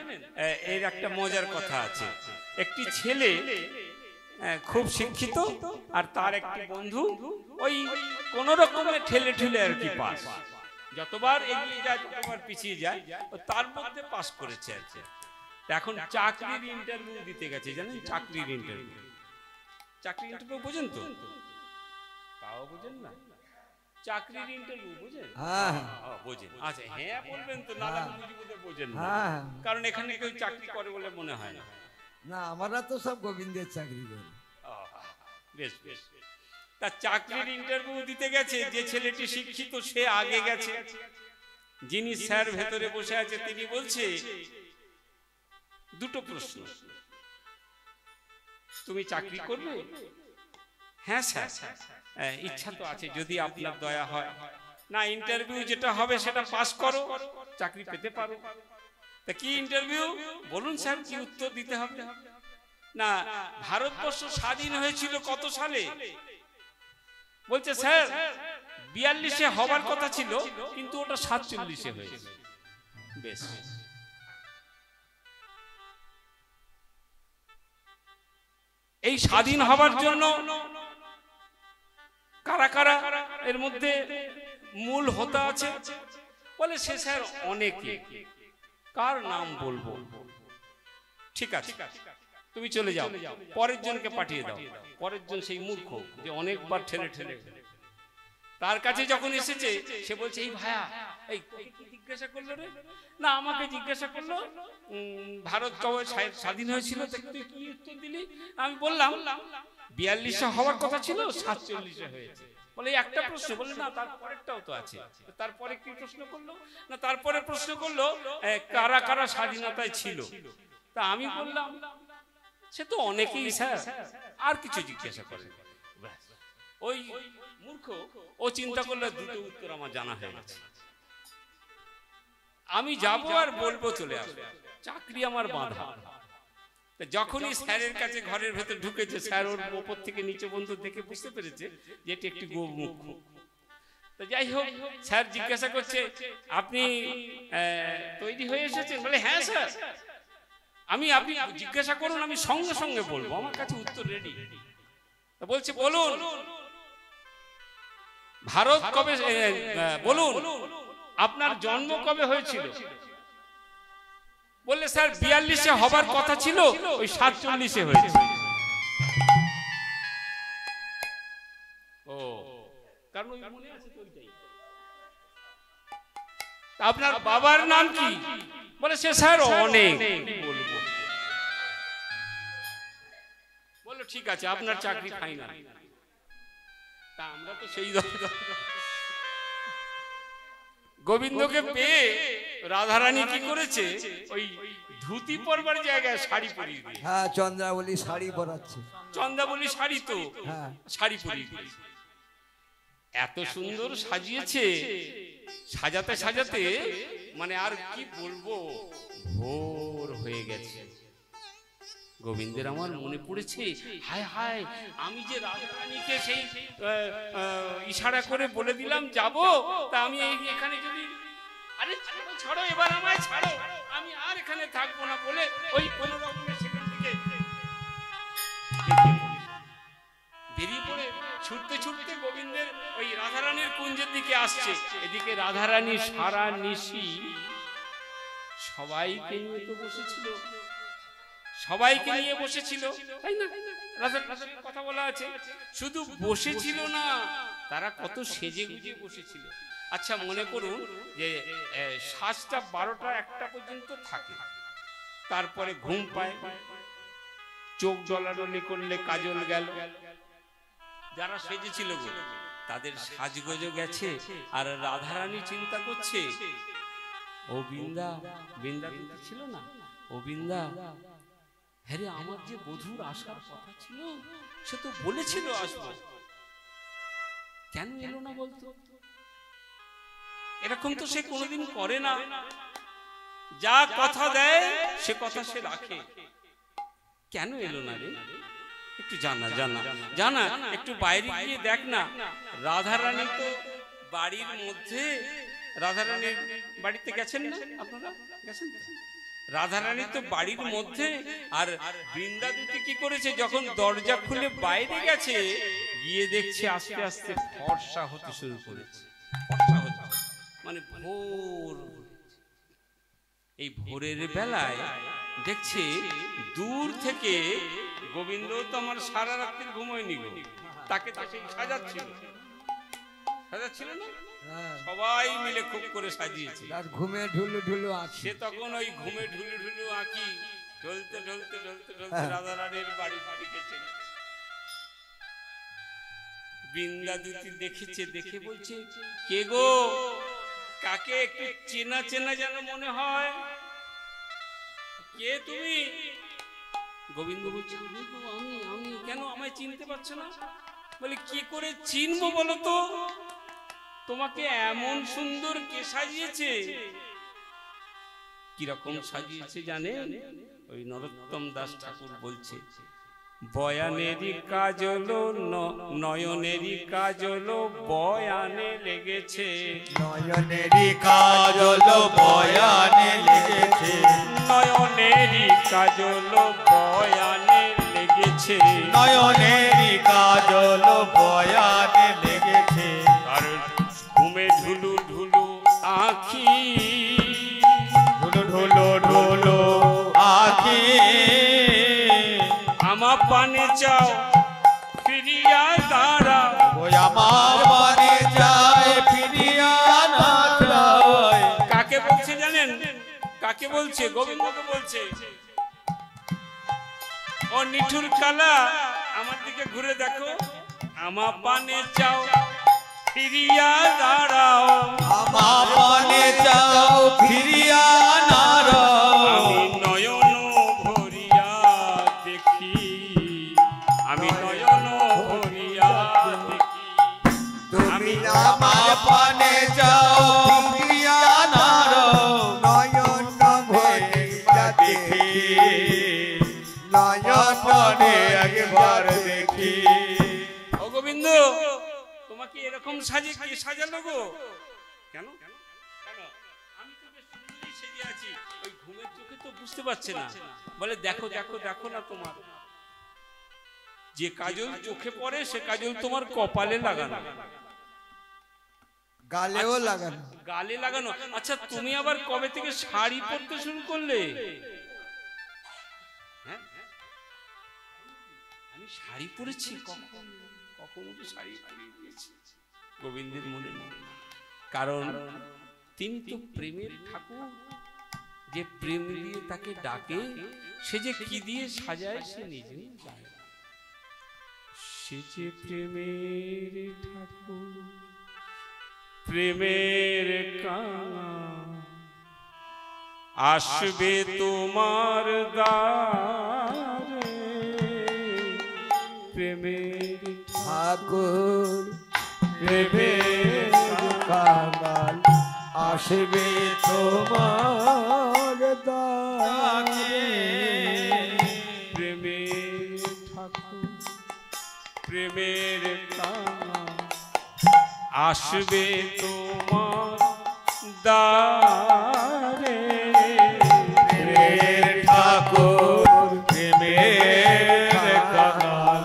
এর একটা মজার কথা আছে। একটি ছেলে খুব শিক্ষিত, আর তার একটি বন্ধু ওই কোন রকমে ঠেলে ঠেলে আর কি পাস, যতবার এগিয়ে যায় ততবার পিছিয়ে যায়, তার মধ্যে পাস করেছে আর কি। এখন চাকরির ইন্টারভিউ দিতে গেছে, জানেন? চাকরির ইন্টারভিউ, চাকরির ইন্টারভিউ বোঝেন তো? তাও বোঝেন না? চাকরির ইন্টারভিউ বোঝেন? বোঝেন, আচ্ছা হ্যাঁ বলবেন তো, না বোঝেন না, হ্যাঁ কারণ এখানে কেউ চাকরি করে বলে মনে হয় না। না, আমরা তো সব গোবিন্দের চাকরি করি। বেশ বেশ। তা চাকরির ইন্টারভিউ দিতে গেছে যে ছেলেটি শিক্ষিত সে আগে গেছে, যিনি স্যার ভেতরে বসে আছে তিনি বলছে দুটো প্রশ্ন, তুমি চাকরি করবে? হ্যাঁ স্যার, ইচ্ছা তো আছে যদি আপনার দয়া হয়। না, ইন্টারভিউ যেটা হবে সেটা পাস করো, চাকরি পেতে পারো। তা কি ইন্টারভিউ বলুন স্যার, কি উত্তর দিতে হবে? না, ভারতবর্ষ স্বাধীন হয়েছিল কত সালে? বলছে স্যার 42-এ হবার কথা ছিল, কিন্তু ওটা 47-এ হয়েছে। বেশ, এই স্বাধীন হবার জন্য কারা কারা এর মধ্যে মূল হোতা আছে? বলে সে স্যার অনেকে, কার নাম বলবো? ঠিক আছে, তুমি চলে যাও, পরের জনকে পাঠিয়ে দাও। পরের জন সেই মূর্খ যে অনেকবার ঠেলে ঠেলে, তার কাছে যখন এসেছে সে বলছে এই ভাইয়া, এই জিজ্ঞাসা করলো রে? না, আমাকে জিজ্ঞাসা করলো ভারত কবে স্বাধীন হয়েছিল, তুই কি উত্তর দিলি? আমি বললাম 42-এ হওয়ার কথা ছিল, 47-এ হয়েছে। বলে একটা প্রশ্ন, বলে না তারপরেরটাও তো আছে। তারপরে কি প্রশ্ন করলো? না, তারপরে প্রশ্ন করলো কারা কারা স্বাধীনতায় ছিল। তা আমি বললাম সে তো অনেকেই স্যার, আর কিছু জিজ্ঞাসা করে। ওই মূর্খ ও চিন্তা করলে দুটো উত্তর আমার জানা হয়ে গেছে, আমি যাব আর বলবো চলে আসবো, চাকরি আমার বাঁধা। যখনই স্যারের কাছে ঘরের ভেতর ঢুকেছে, স্যার ওর উপর থেকে নিচে বন্ধু দেখে বুঝতে পেরেছে যে এটি একটি গোমুখ। তো যাই হোক, স্যার জিজ্ঞাসা করছে আপনি তৈরি হয়ে এসেছেন? বলে হ্যাঁ স্যার, আপনি জিজ্ঞাসা করুন, আমি সঙ্গে সঙ্গে বলবো, আমার কাছে উত্তর রেডি। বলছে বলুন ভারত কবে, বলুন আপনার জন্ম কবে হয়েছিল? বললে স্যার 42-এ হবার কথা ছিল, ওই 47-এ হয়েছে। ও, কারণ ওই মনে আছে তো ওইটাই। আপনার বাবার নাম কি? বলে সে স্যার অনেক, বলবো। বললো ঠিক আছে, আপনার চাকরি ফাইনাল। তা আমরা তো সেই গোবিন্দকে পেয়ে রাধারানী কি করেছে, ওই ধুতি পরবার জায়গায় শাড়ি পরিয়ে দিয়েছে। হ্যাঁ, চন্দ্রাবলী শাড়ি পরাচ্ছে। চন্দ্রাবলী শাড়ি তো, হ্যাঁ, শাড়ি পরিয়ে দিয়েছে। এত সুন্দর সাজিয়েছে, সাজাতে সাজাতে মানে আর কি বলবো, ভোর হয়ে গেছে। গোবিন্দের আমার মনে পড়েছে, হায় হায় আমি যে রাধারানীকে সেই ইশারা করে বলে দিলাম যাব, তা আমি এখানে যদি, আরে ছাড়ো এবার আমায় ছাড়ো, আমি আর এখানে থাকবো না বলে ওই কোনো রকমের সেখান থেকে বেরিয়ে পড়ে ছুটতে ছুটতে গোবিন্দের ওই রাধারানীর কুঞ্জের দিকে আসছে। এদিকে রাধারানী সারা নিশি সবাইকে নিয়ে তো বসেছিল, সবাইকে নিয়ে বসেছিল, তাই না? রাধার কথা বলা আছে, শুধু বসেছিল না, তারা কত সেজে গুজে বসেছিল। আচ্ছা মনে করুন যে সাজটা 12টা 1টা পর্যন্ত থাকে, তারপরে ঘুম পায়, চোখ ডলাডলি করলে কাজল গেল। যারা সেজেছিল তাদের সাজগোজ গেছে, আর রাধারানী চিন্তা করছে ও বৃন্দা, বৃন্দা ছিল না, ও বৃন্দা, হ্যাঁ আমার যে বধূর আসার কথা ছিল, সে তো বলেছিল আসবো, কেন এলো না বলতো? এরকম তো সে কোনোদিন করে না, যা কথা দেয় সে কথা সে রাখে, কেন এলো না রে? একটু জানা জানা জানা, একটু বাইরে গিয়ে দেখ না। রাধারানী তো বাড়ির মধ্যে, রাধারানীর বাড়িতে গেছেন না আপনারা? গেছেন? রাধারানী তো বাড়ির মধ্যে, আর বৃন্দা দুটি কি করেছে, যখন দরজা খুলে বাইরে গেছে, গিয়ে দেখছে আস্তে আস্তে ফর্সা হতে শুরু করেছে। ফর্সা হচ্ছে মানে ভোর। এই ভোরের বেলায় দেখছে দূর থেকে, গোবিন্দ তো আমার সারা রাত্রি ঘুমোয়নি গো, তাকে তো সেই সাজাচ্ছিল, সাজাচ্ছিল না, হ্যাঁ, সবাই মিলে খুব করে সাজিয়েছে। আর ঘুমে ঢুলু ঢুলু আছে। সে তখন ওই ঘুমে ঢুলু ঢুলু আঁকি ঢলতে ঢলতে ঢলতে ঢলতে রাধা রানীর বাড়ির দিকে চলে। বৃন্দা দুটি দেখেছে, দেখে বলছে, কে গো, কাকে একটু চেনা চেনা যেন মনে হয়, কে তুমি? গোবিন্দ বলছে, আমি কেন, আমায় চিনতে পারছো না? বলে, কি করে চিনবো বলো তো, তোমাকে এমন সুন্দর কে সাজিয়েছে? কিরকম সাজিয়েছে জানেন? ওই নরোত্তম দাস ঠাকুর বলছে, বয়ানেরই কাজল নয়নেরই কাজল বয়ানে লেগেছে, নয়নেরই কাজল বয়ানে লেগেছে, নয়নেরই কাজল বয়ানে লেগেছে, নয়নেরই কাজল বয়ানে লেগেছে, আর ঘুমে ঢুলু ঢুলু আঁখি, ঢুলো ঢুলো ঢুলো আখি, আমার পানে চাও ফিরিয়া দাঁড়াও, ওই আমার বাড়ি যায় ফিরিয়া না যায়। কাকে বলছে জানেন? কাকে বলছে? গোবিন্দকে বলছে। ও নিঠুর কালা, আমার দিকে ঘুরে দেখো, আমার পানে চাও ফিরিয়া দাঁড়াও, আমার বাড়ি যাও ফিরিয়া না আমি যায়। নয়ন ভরিয়া দেখি, আমি নয়ন ভরিয়া দেখি, তুমি আমার পানে যাও ফিরিয়া না নয়ন ভরিয়া দেখি, নয়ন পানে একবার দেখি। ও গোবিন্দ, তোমাকে এরকম সাজালো গো? কেন? আমি তো বেশ সুন্দরই সেজে আছি, ওই ঘুমের চোখে তো বুঝতে পারছে না। বলে, দেখো দেখো দেখো না, তোমার যে কাজল চোখে পড়ে সে কাজল তোমার কপালে লাগানো, গালেও লাগানো। গালে লাগানো। আচ্ছা, তুমি আবার কবে থেকে শাড়ি পরতে শুরু করলে? হ্যাঁ, আমি শাড়ি পরেছি? কখন কখন তো শাড়ি পরিয়ে দিয়েছি গোবিন্দের মনে নেই। কারণ তিনি তো প্রেমের ঠাকুর, যে প্রেম দিয়ে তাকে ডাকে, সে যে কি দিয়ে সাজায় সে নিজেই জানে। সে যে প্রেমের ঠাকুর, প্রেমের কাঙা, আসবে তোমার দ্বারে, প্রেমের ঠাকুর প্রেমের কাঙাল আসবে তোমার দ্বারে। প্রেমের ঠাকুর, প্রেমের কাঙা, আসবে তোমার দ্বারে, প্রেমের ঠাকুর প্রেমের কাঙাল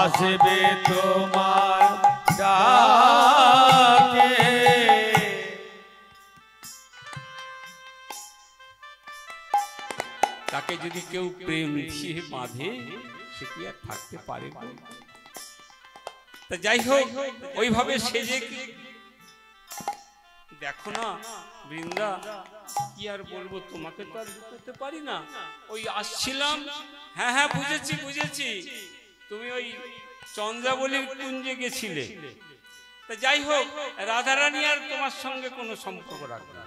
আসবে তোমার ডাকে। তাকে যদি কেউ প্রেম দিয়ে বাঁধে, সে কি আর থাকতে পারে? তা যাই হোক, ওইভাবে সেজে দেখো না বৃন্দা, কি আর বলবো, তোমাকে তো আর করতে পারি না। ওই আসছিলাম, হ্যাঁ হ্যাঁ বুঝেছি বুঝেছি, তুমি ওই চন্দ্রাবলীর কুঞ্জে গেছিলে। তা যাই হোক, রাধারানী আর তোমার সঙ্গে কোনো সম্পর্ক রাখবে না।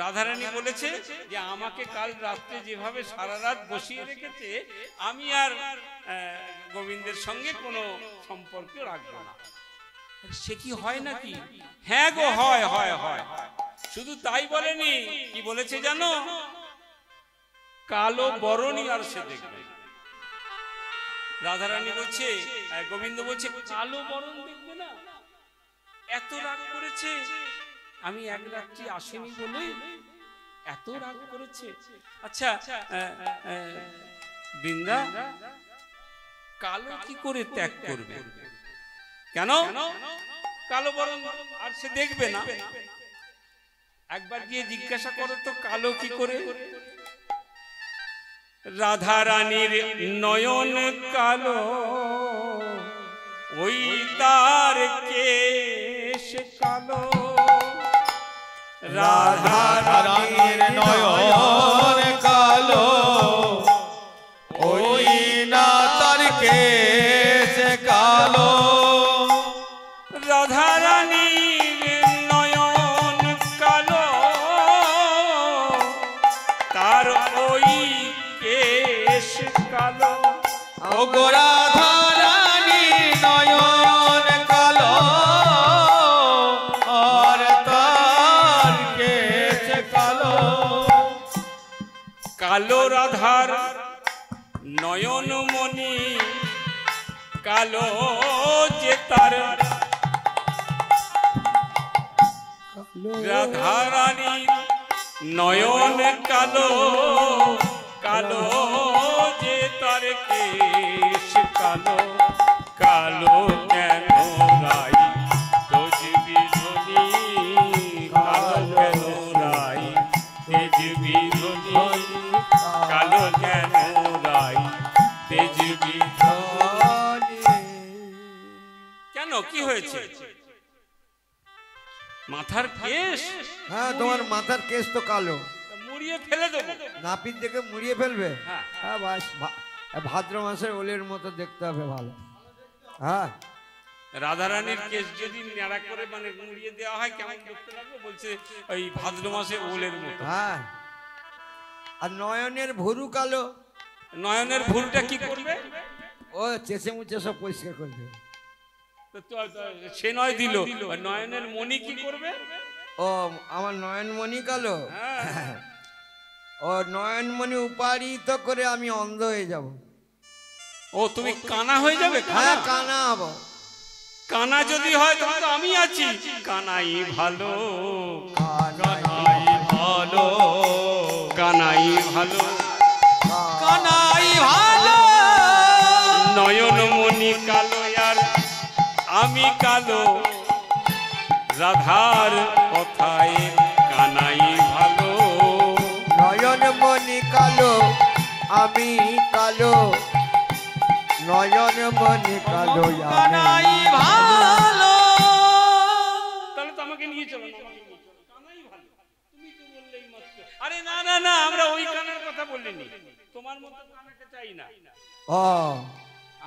রাধারানী বলেছে যে আমাকে কাল রাত্রে যেভাবে সারা রাত বসিয়ে রেখেছে, আমি আর গোবিন্দের সঙ্গে কোনো সম্পর্ক রাখবো না। সে কি হয় নাকি? হ্যাঁ গো, হয় হয় হয়। শুধু তাই বলেনি, কি বলেছে জানো? কালো বরণী আর সে দেখবে। রাধারানী বলছে, গোবিন্দ বলছে, কালো বরণ দেখবে না? এত রাগ করেছে, আমি এক রাত্রি আসেনি বলে এত রাগ করেছে। আচ্ছা বৃন্দা, কালো কি করে ত্যাগ করবে? কেন? কালো বরণ আর সে দেখবে না? একবার গিয়ে জিজ্ঞাসা করো তো, কালো কি করে? রাধারানীর নয়ন কালো, ওই তার কেশ কালো রাধা রানীর নয়ন কালো ওই না তার কেশ কালো রাধা রানীর নয়ন কালো তার ওই কেশ কালো ও গো রাধা রানী নয়ন কালো আর তার কেশ কালো কালো রাধার নয়ন মণি কালো যে তার রাধা রানীর নয়ন কালো কালো যে তার কেশ কালো কালো কেন রাই তোজ বিধনি কালো কেন রাই তেজ বিধনি কালো কেন রাই তেজ বিধনি কেন কি হয়েছে মাথার কেশ হ্যাঁ তোমার মাথার কেশ তো কালো, মুড়িয়ে ফেলে দেবো নাপিত দেখে মুড়িয়ে ফেলবে। হ্যাঁ। হ্যাঁ বাস ভাদ্র মাসের ওলের মতো দেখতে হবে ভালো। হ্যাঁ রাধারানীর কেশ যদি ন্যাড়া করে মানে মুড়িয়ে দেওয়া হয় কেমন দেখতে লাগবে বলছে ওই ভাদ্র মাসে ওলের মতো। হ্যাঁ আর নয়নের ভুরু কালো, নয়নের ভুলটা কি করবে? ও চেঁচে মুচে সব পরিষ্কার করবে। সে নয় দিল, নয়নের মণি কি করবে? ও আমার নয়নমণি কালো, হ্যাঁ। ও নয়নমণি উপাড়িত করে আমি অন্ধ হয়ে যাব। ও তুমি কানা হয়ে যাবে? হ্যাঁ কানা হব। কানা যদি হয় তখন তো আমি আছি। কানাই ভালো, কানাই ভালো কানাই ভালো, কানাই ভালো নয়ন মণি কালো আর আমি কালো, রাধার কথায় কানাই ভালো। নয়নমণি কালো আমি কালো, নয়নমণি কালো কানাই ভালো। তাহলে তো আমাকে নিয়ে চলো না, কানাই ভালো। তুমি তো বললেই মাত্র। আরে না না না, আমরা ওই কানার কথা বলিনি, তোমার মতো কানাকে চাই না। ও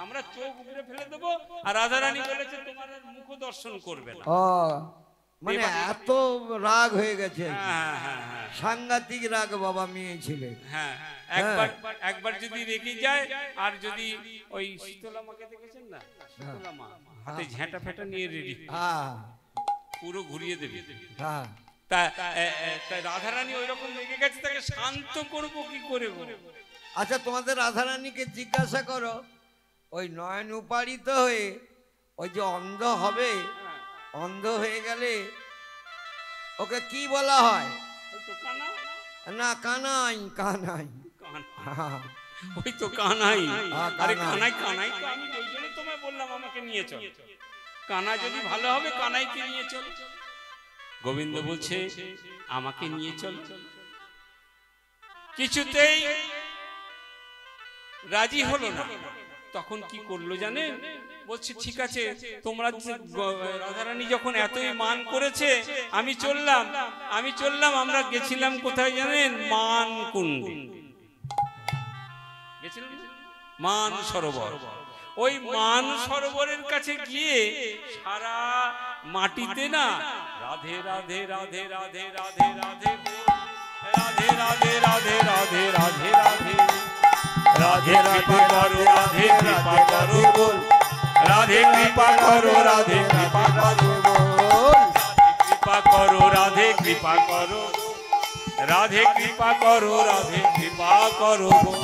আমরা চোখ উপরে ফেলে দেবো আর রাধারানী বলেছে তোমার আর মুখ দর্শন করবে না। ও মানে এত রাগ হয়ে গেছে, হ্যাঁ হ্যাঁ হ্যাঁ সাংঘাতিক রাগ বাবা মেয়ে ছেলে। হ্যাঁ, একবার যদি রেগে যায় আর যদি ওই শীতলা মাকে দেখেছেন না, শীতলা মা হাতে ঝেঁটা ফেটা নিয়ে রেডি, হ্যাঁ পুরো ঘুরিয়ে দেবে। হ্যাঁ তা রাধারানী ওই রকম রেগে গেছে, তাকে শান্ত করবো কি করে? আচ্ছা তোমাদের রাধারানীকে জিজ্ঞাসা করো, ওই নয়ন উপাড়িত হয়ে ওই যে অন্ধ হবে, অন্ধ হয়ে গেলে ওকে কি বলা হয়? না কানাই, কানাই হ্যাঁ, ওই তো কানাই। হ্যাঁ, আরে কানাই। কানাই তো আমি ওই জন্য তোমায় বললাম আমাকে নিয়ে চল। কানা যদি ভালো হবে কানাইকে নিয়ে চল। গোবিন্দ বলছে আমাকে নিয়ে চল। কিছুতেই রাজি হলো না। তখন কি করলো জানেন? বলছে ঠিক আছে, তোমরা রাধারানী যখন এতই মান করেছে আমি চললাম। আমরা গেছিলাম কোথায় জানেন? মান কুণ্ডে গেছিলাম, মান সরোবর। ওই মান সরোবরের কাছে গিয়ে সারা মাটিতে না রাধে রাধে রাধে রাধে রাধে রাধে রাধে রাধে রাধে রাধে রাধে রাধে রাধে কৃপা করো, রাধে কৃপা করো বল, রাধে কৃপা করো, রাধে কৃপা করো বল, কৃপা করো, রাধে কৃপা করো, রাধে কৃপা করো, রাধে কৃপা করো বল,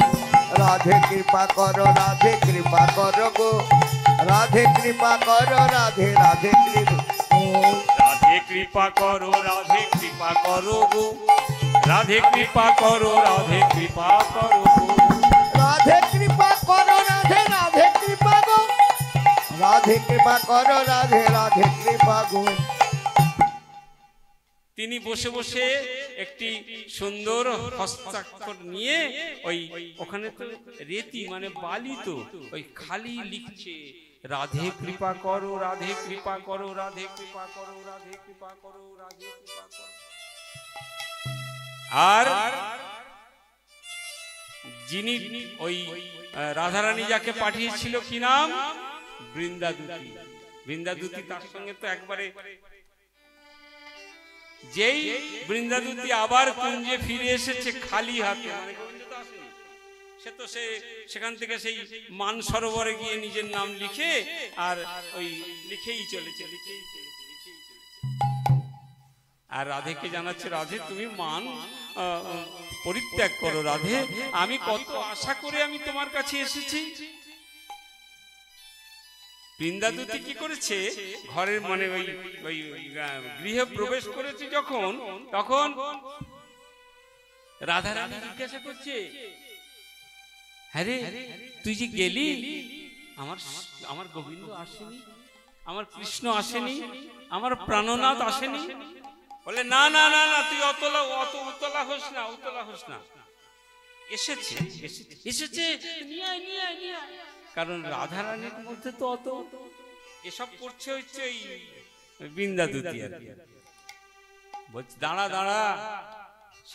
রাধে কৃপা করো, রাধে কৃপা করো গো, রাধে কৃপা করো, রাধে রাধে রাধে কৃপা করো, রাধে কৃপা করো গো, রাধে কৃপা করো, রাধে কৃপা করো গো, রাধে কৃপা করো, রাধে রাধে কৃপা গো, রাধে কৃপা করো, রাধে রাধে কৃপা গো। তিনি বসে বসে একটি সুন্দর হস্তাক্ষর নিয়ে ওই ওখানে তো রেতি মানে বালি, তো ওই খালি লিখছে রাধে কৃপা করো, রাধে কৃপা করো, রাধে কৃপা করো, রাধে কৃপা করো, রাধে কৃপা করো। আর যিনি ওই রাধারানী যাকে পাঠিয়েছিল কি নাম? বৃন্দাদূতি। বৃন্দাদূতি তার সঙ্গে তো একবারে, যেই বৃন্দাদূতি আবার কুঞ্জে ফিরে এসেছে খালি হাতে, মানে গোবিন্দ তো আসেনি, সে তো সেখান থেকে সেই মান সরোবরে গিয়ে নিজের নাম লিখে আর ওই লিখেই চলেছে, লিখেই চলেছে, লিখেই চলেছে। আর রাধেকে জানাচ্ছে, রাধে তুমি মান পরিত্যাগ করো রাধে, আমি কত আশা করে আমি তোমার কাছে এসেছি। বৃন্দাদূতি কি করেছে, ঘরের মানে ওই গৃহে প্রবেশ করেছে যখন, তখন রাধারানী জিজ্ঞাসা করছে, হ্যাঁ রে তুই যে গেলি, আমার গোবিন্দ আসেনি, আমার কৃষ্ণ আসেনি, আমার প্রাণনাথ আসেনি? বলে না না না না, তুই অত উতলা হোস না, উতলা হোস না, এসেছে এসেছে, নিয়ে আয়, নিয়ে আয়, নিয়ে আয়। কারণ রাধারানীর মধ্যে তো অত এসব করছে হচ্ছে এই বৃন্দাদূতি আর কি। বলছি দাঁড়া দাঁড়া,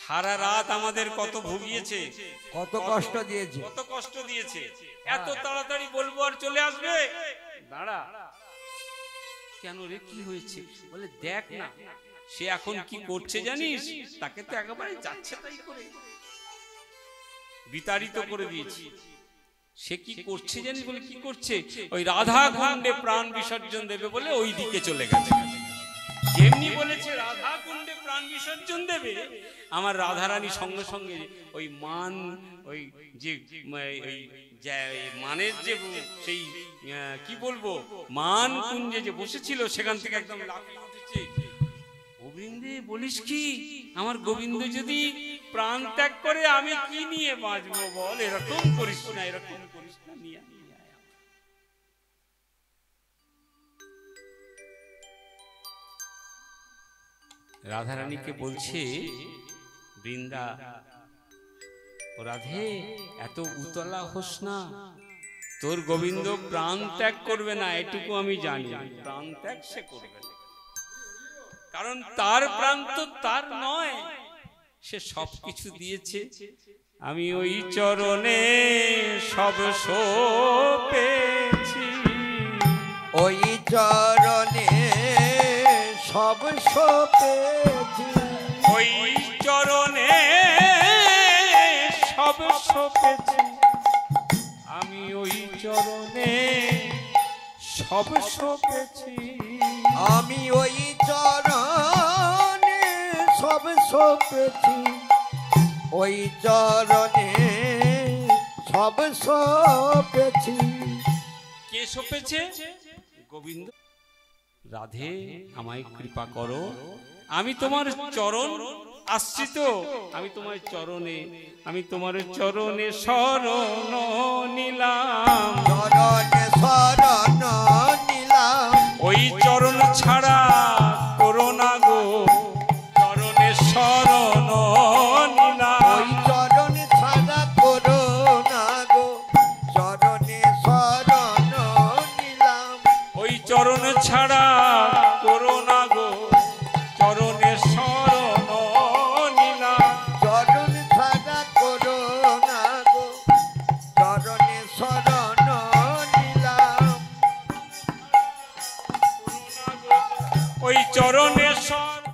সারা রাত আমাদের কত ভুগিয়েছে, কত কষ্ট দিয়েছে, কত কষ্ট দিয়েছে, এত তাড়াতাড়ি বলবো আর চলে আসবে? দাঁড়া, কেন রে কি হয়েছে? বলে দেখ না সে এখন কি করছে জানিস, তাকে তো একেবারে যাচ্ছে তাই করে বিতাড়িত করে দিয়েছি। সে কি করছে জানিস? বলে কি করছে? ওই রাধা কুণ্ডে প্রাণ বিসর্জন দেবে বলে ওই দিকে চলে গেছে। যেমনি বলেছে রাধা কুণ্ডে প্রাণ বিসর্জন দেবে, আমার রাধারানী সঙ্গে সঙ্গে ওই মান, ওই যে মানের যে সেই কি বলবো মান কুঞ্জে যে বসেছিল সেখান থেকে একদম লাফিয়ে উঠেছে। গোবিন্দে বলিস কি, আমার গোবিন্দ যদি প্রাণ ত্যাগ করে আমি কি নিয়ে বাঁচবো বল? এরকম করিস না, এরকম করিস না, নিয়ে রাধারানীকে বলছে বৃন্দা, ও রাধে এত উতলা হোস না, তোর গোবিন্দ প্রাণ ত্যাগ করবে না এটুকু আমি জানি, প্রাণ ত্যাগ সে করবে না, কারণ তার প্রাণ তো তার নয়, সে সবকিছু দিয়েছে। আমি ওই চরণে সব পেয়েছি, ওই চরণে সব পেয়েছি, ওই চরণে সব পেয়েছি, আমি ওই চরণে সব পেয়েছি, আমি ওই চরণে সব পেয়েছি, ওই চরণে সব পেয়েছি। কে সপেছে? গোবিন্দ। রাধে আমায় কৃপা করো, আমি তোমার চরণ আশ্রিত, আমি তোমার চরণে শরণ নিলাম, চরণে শরণ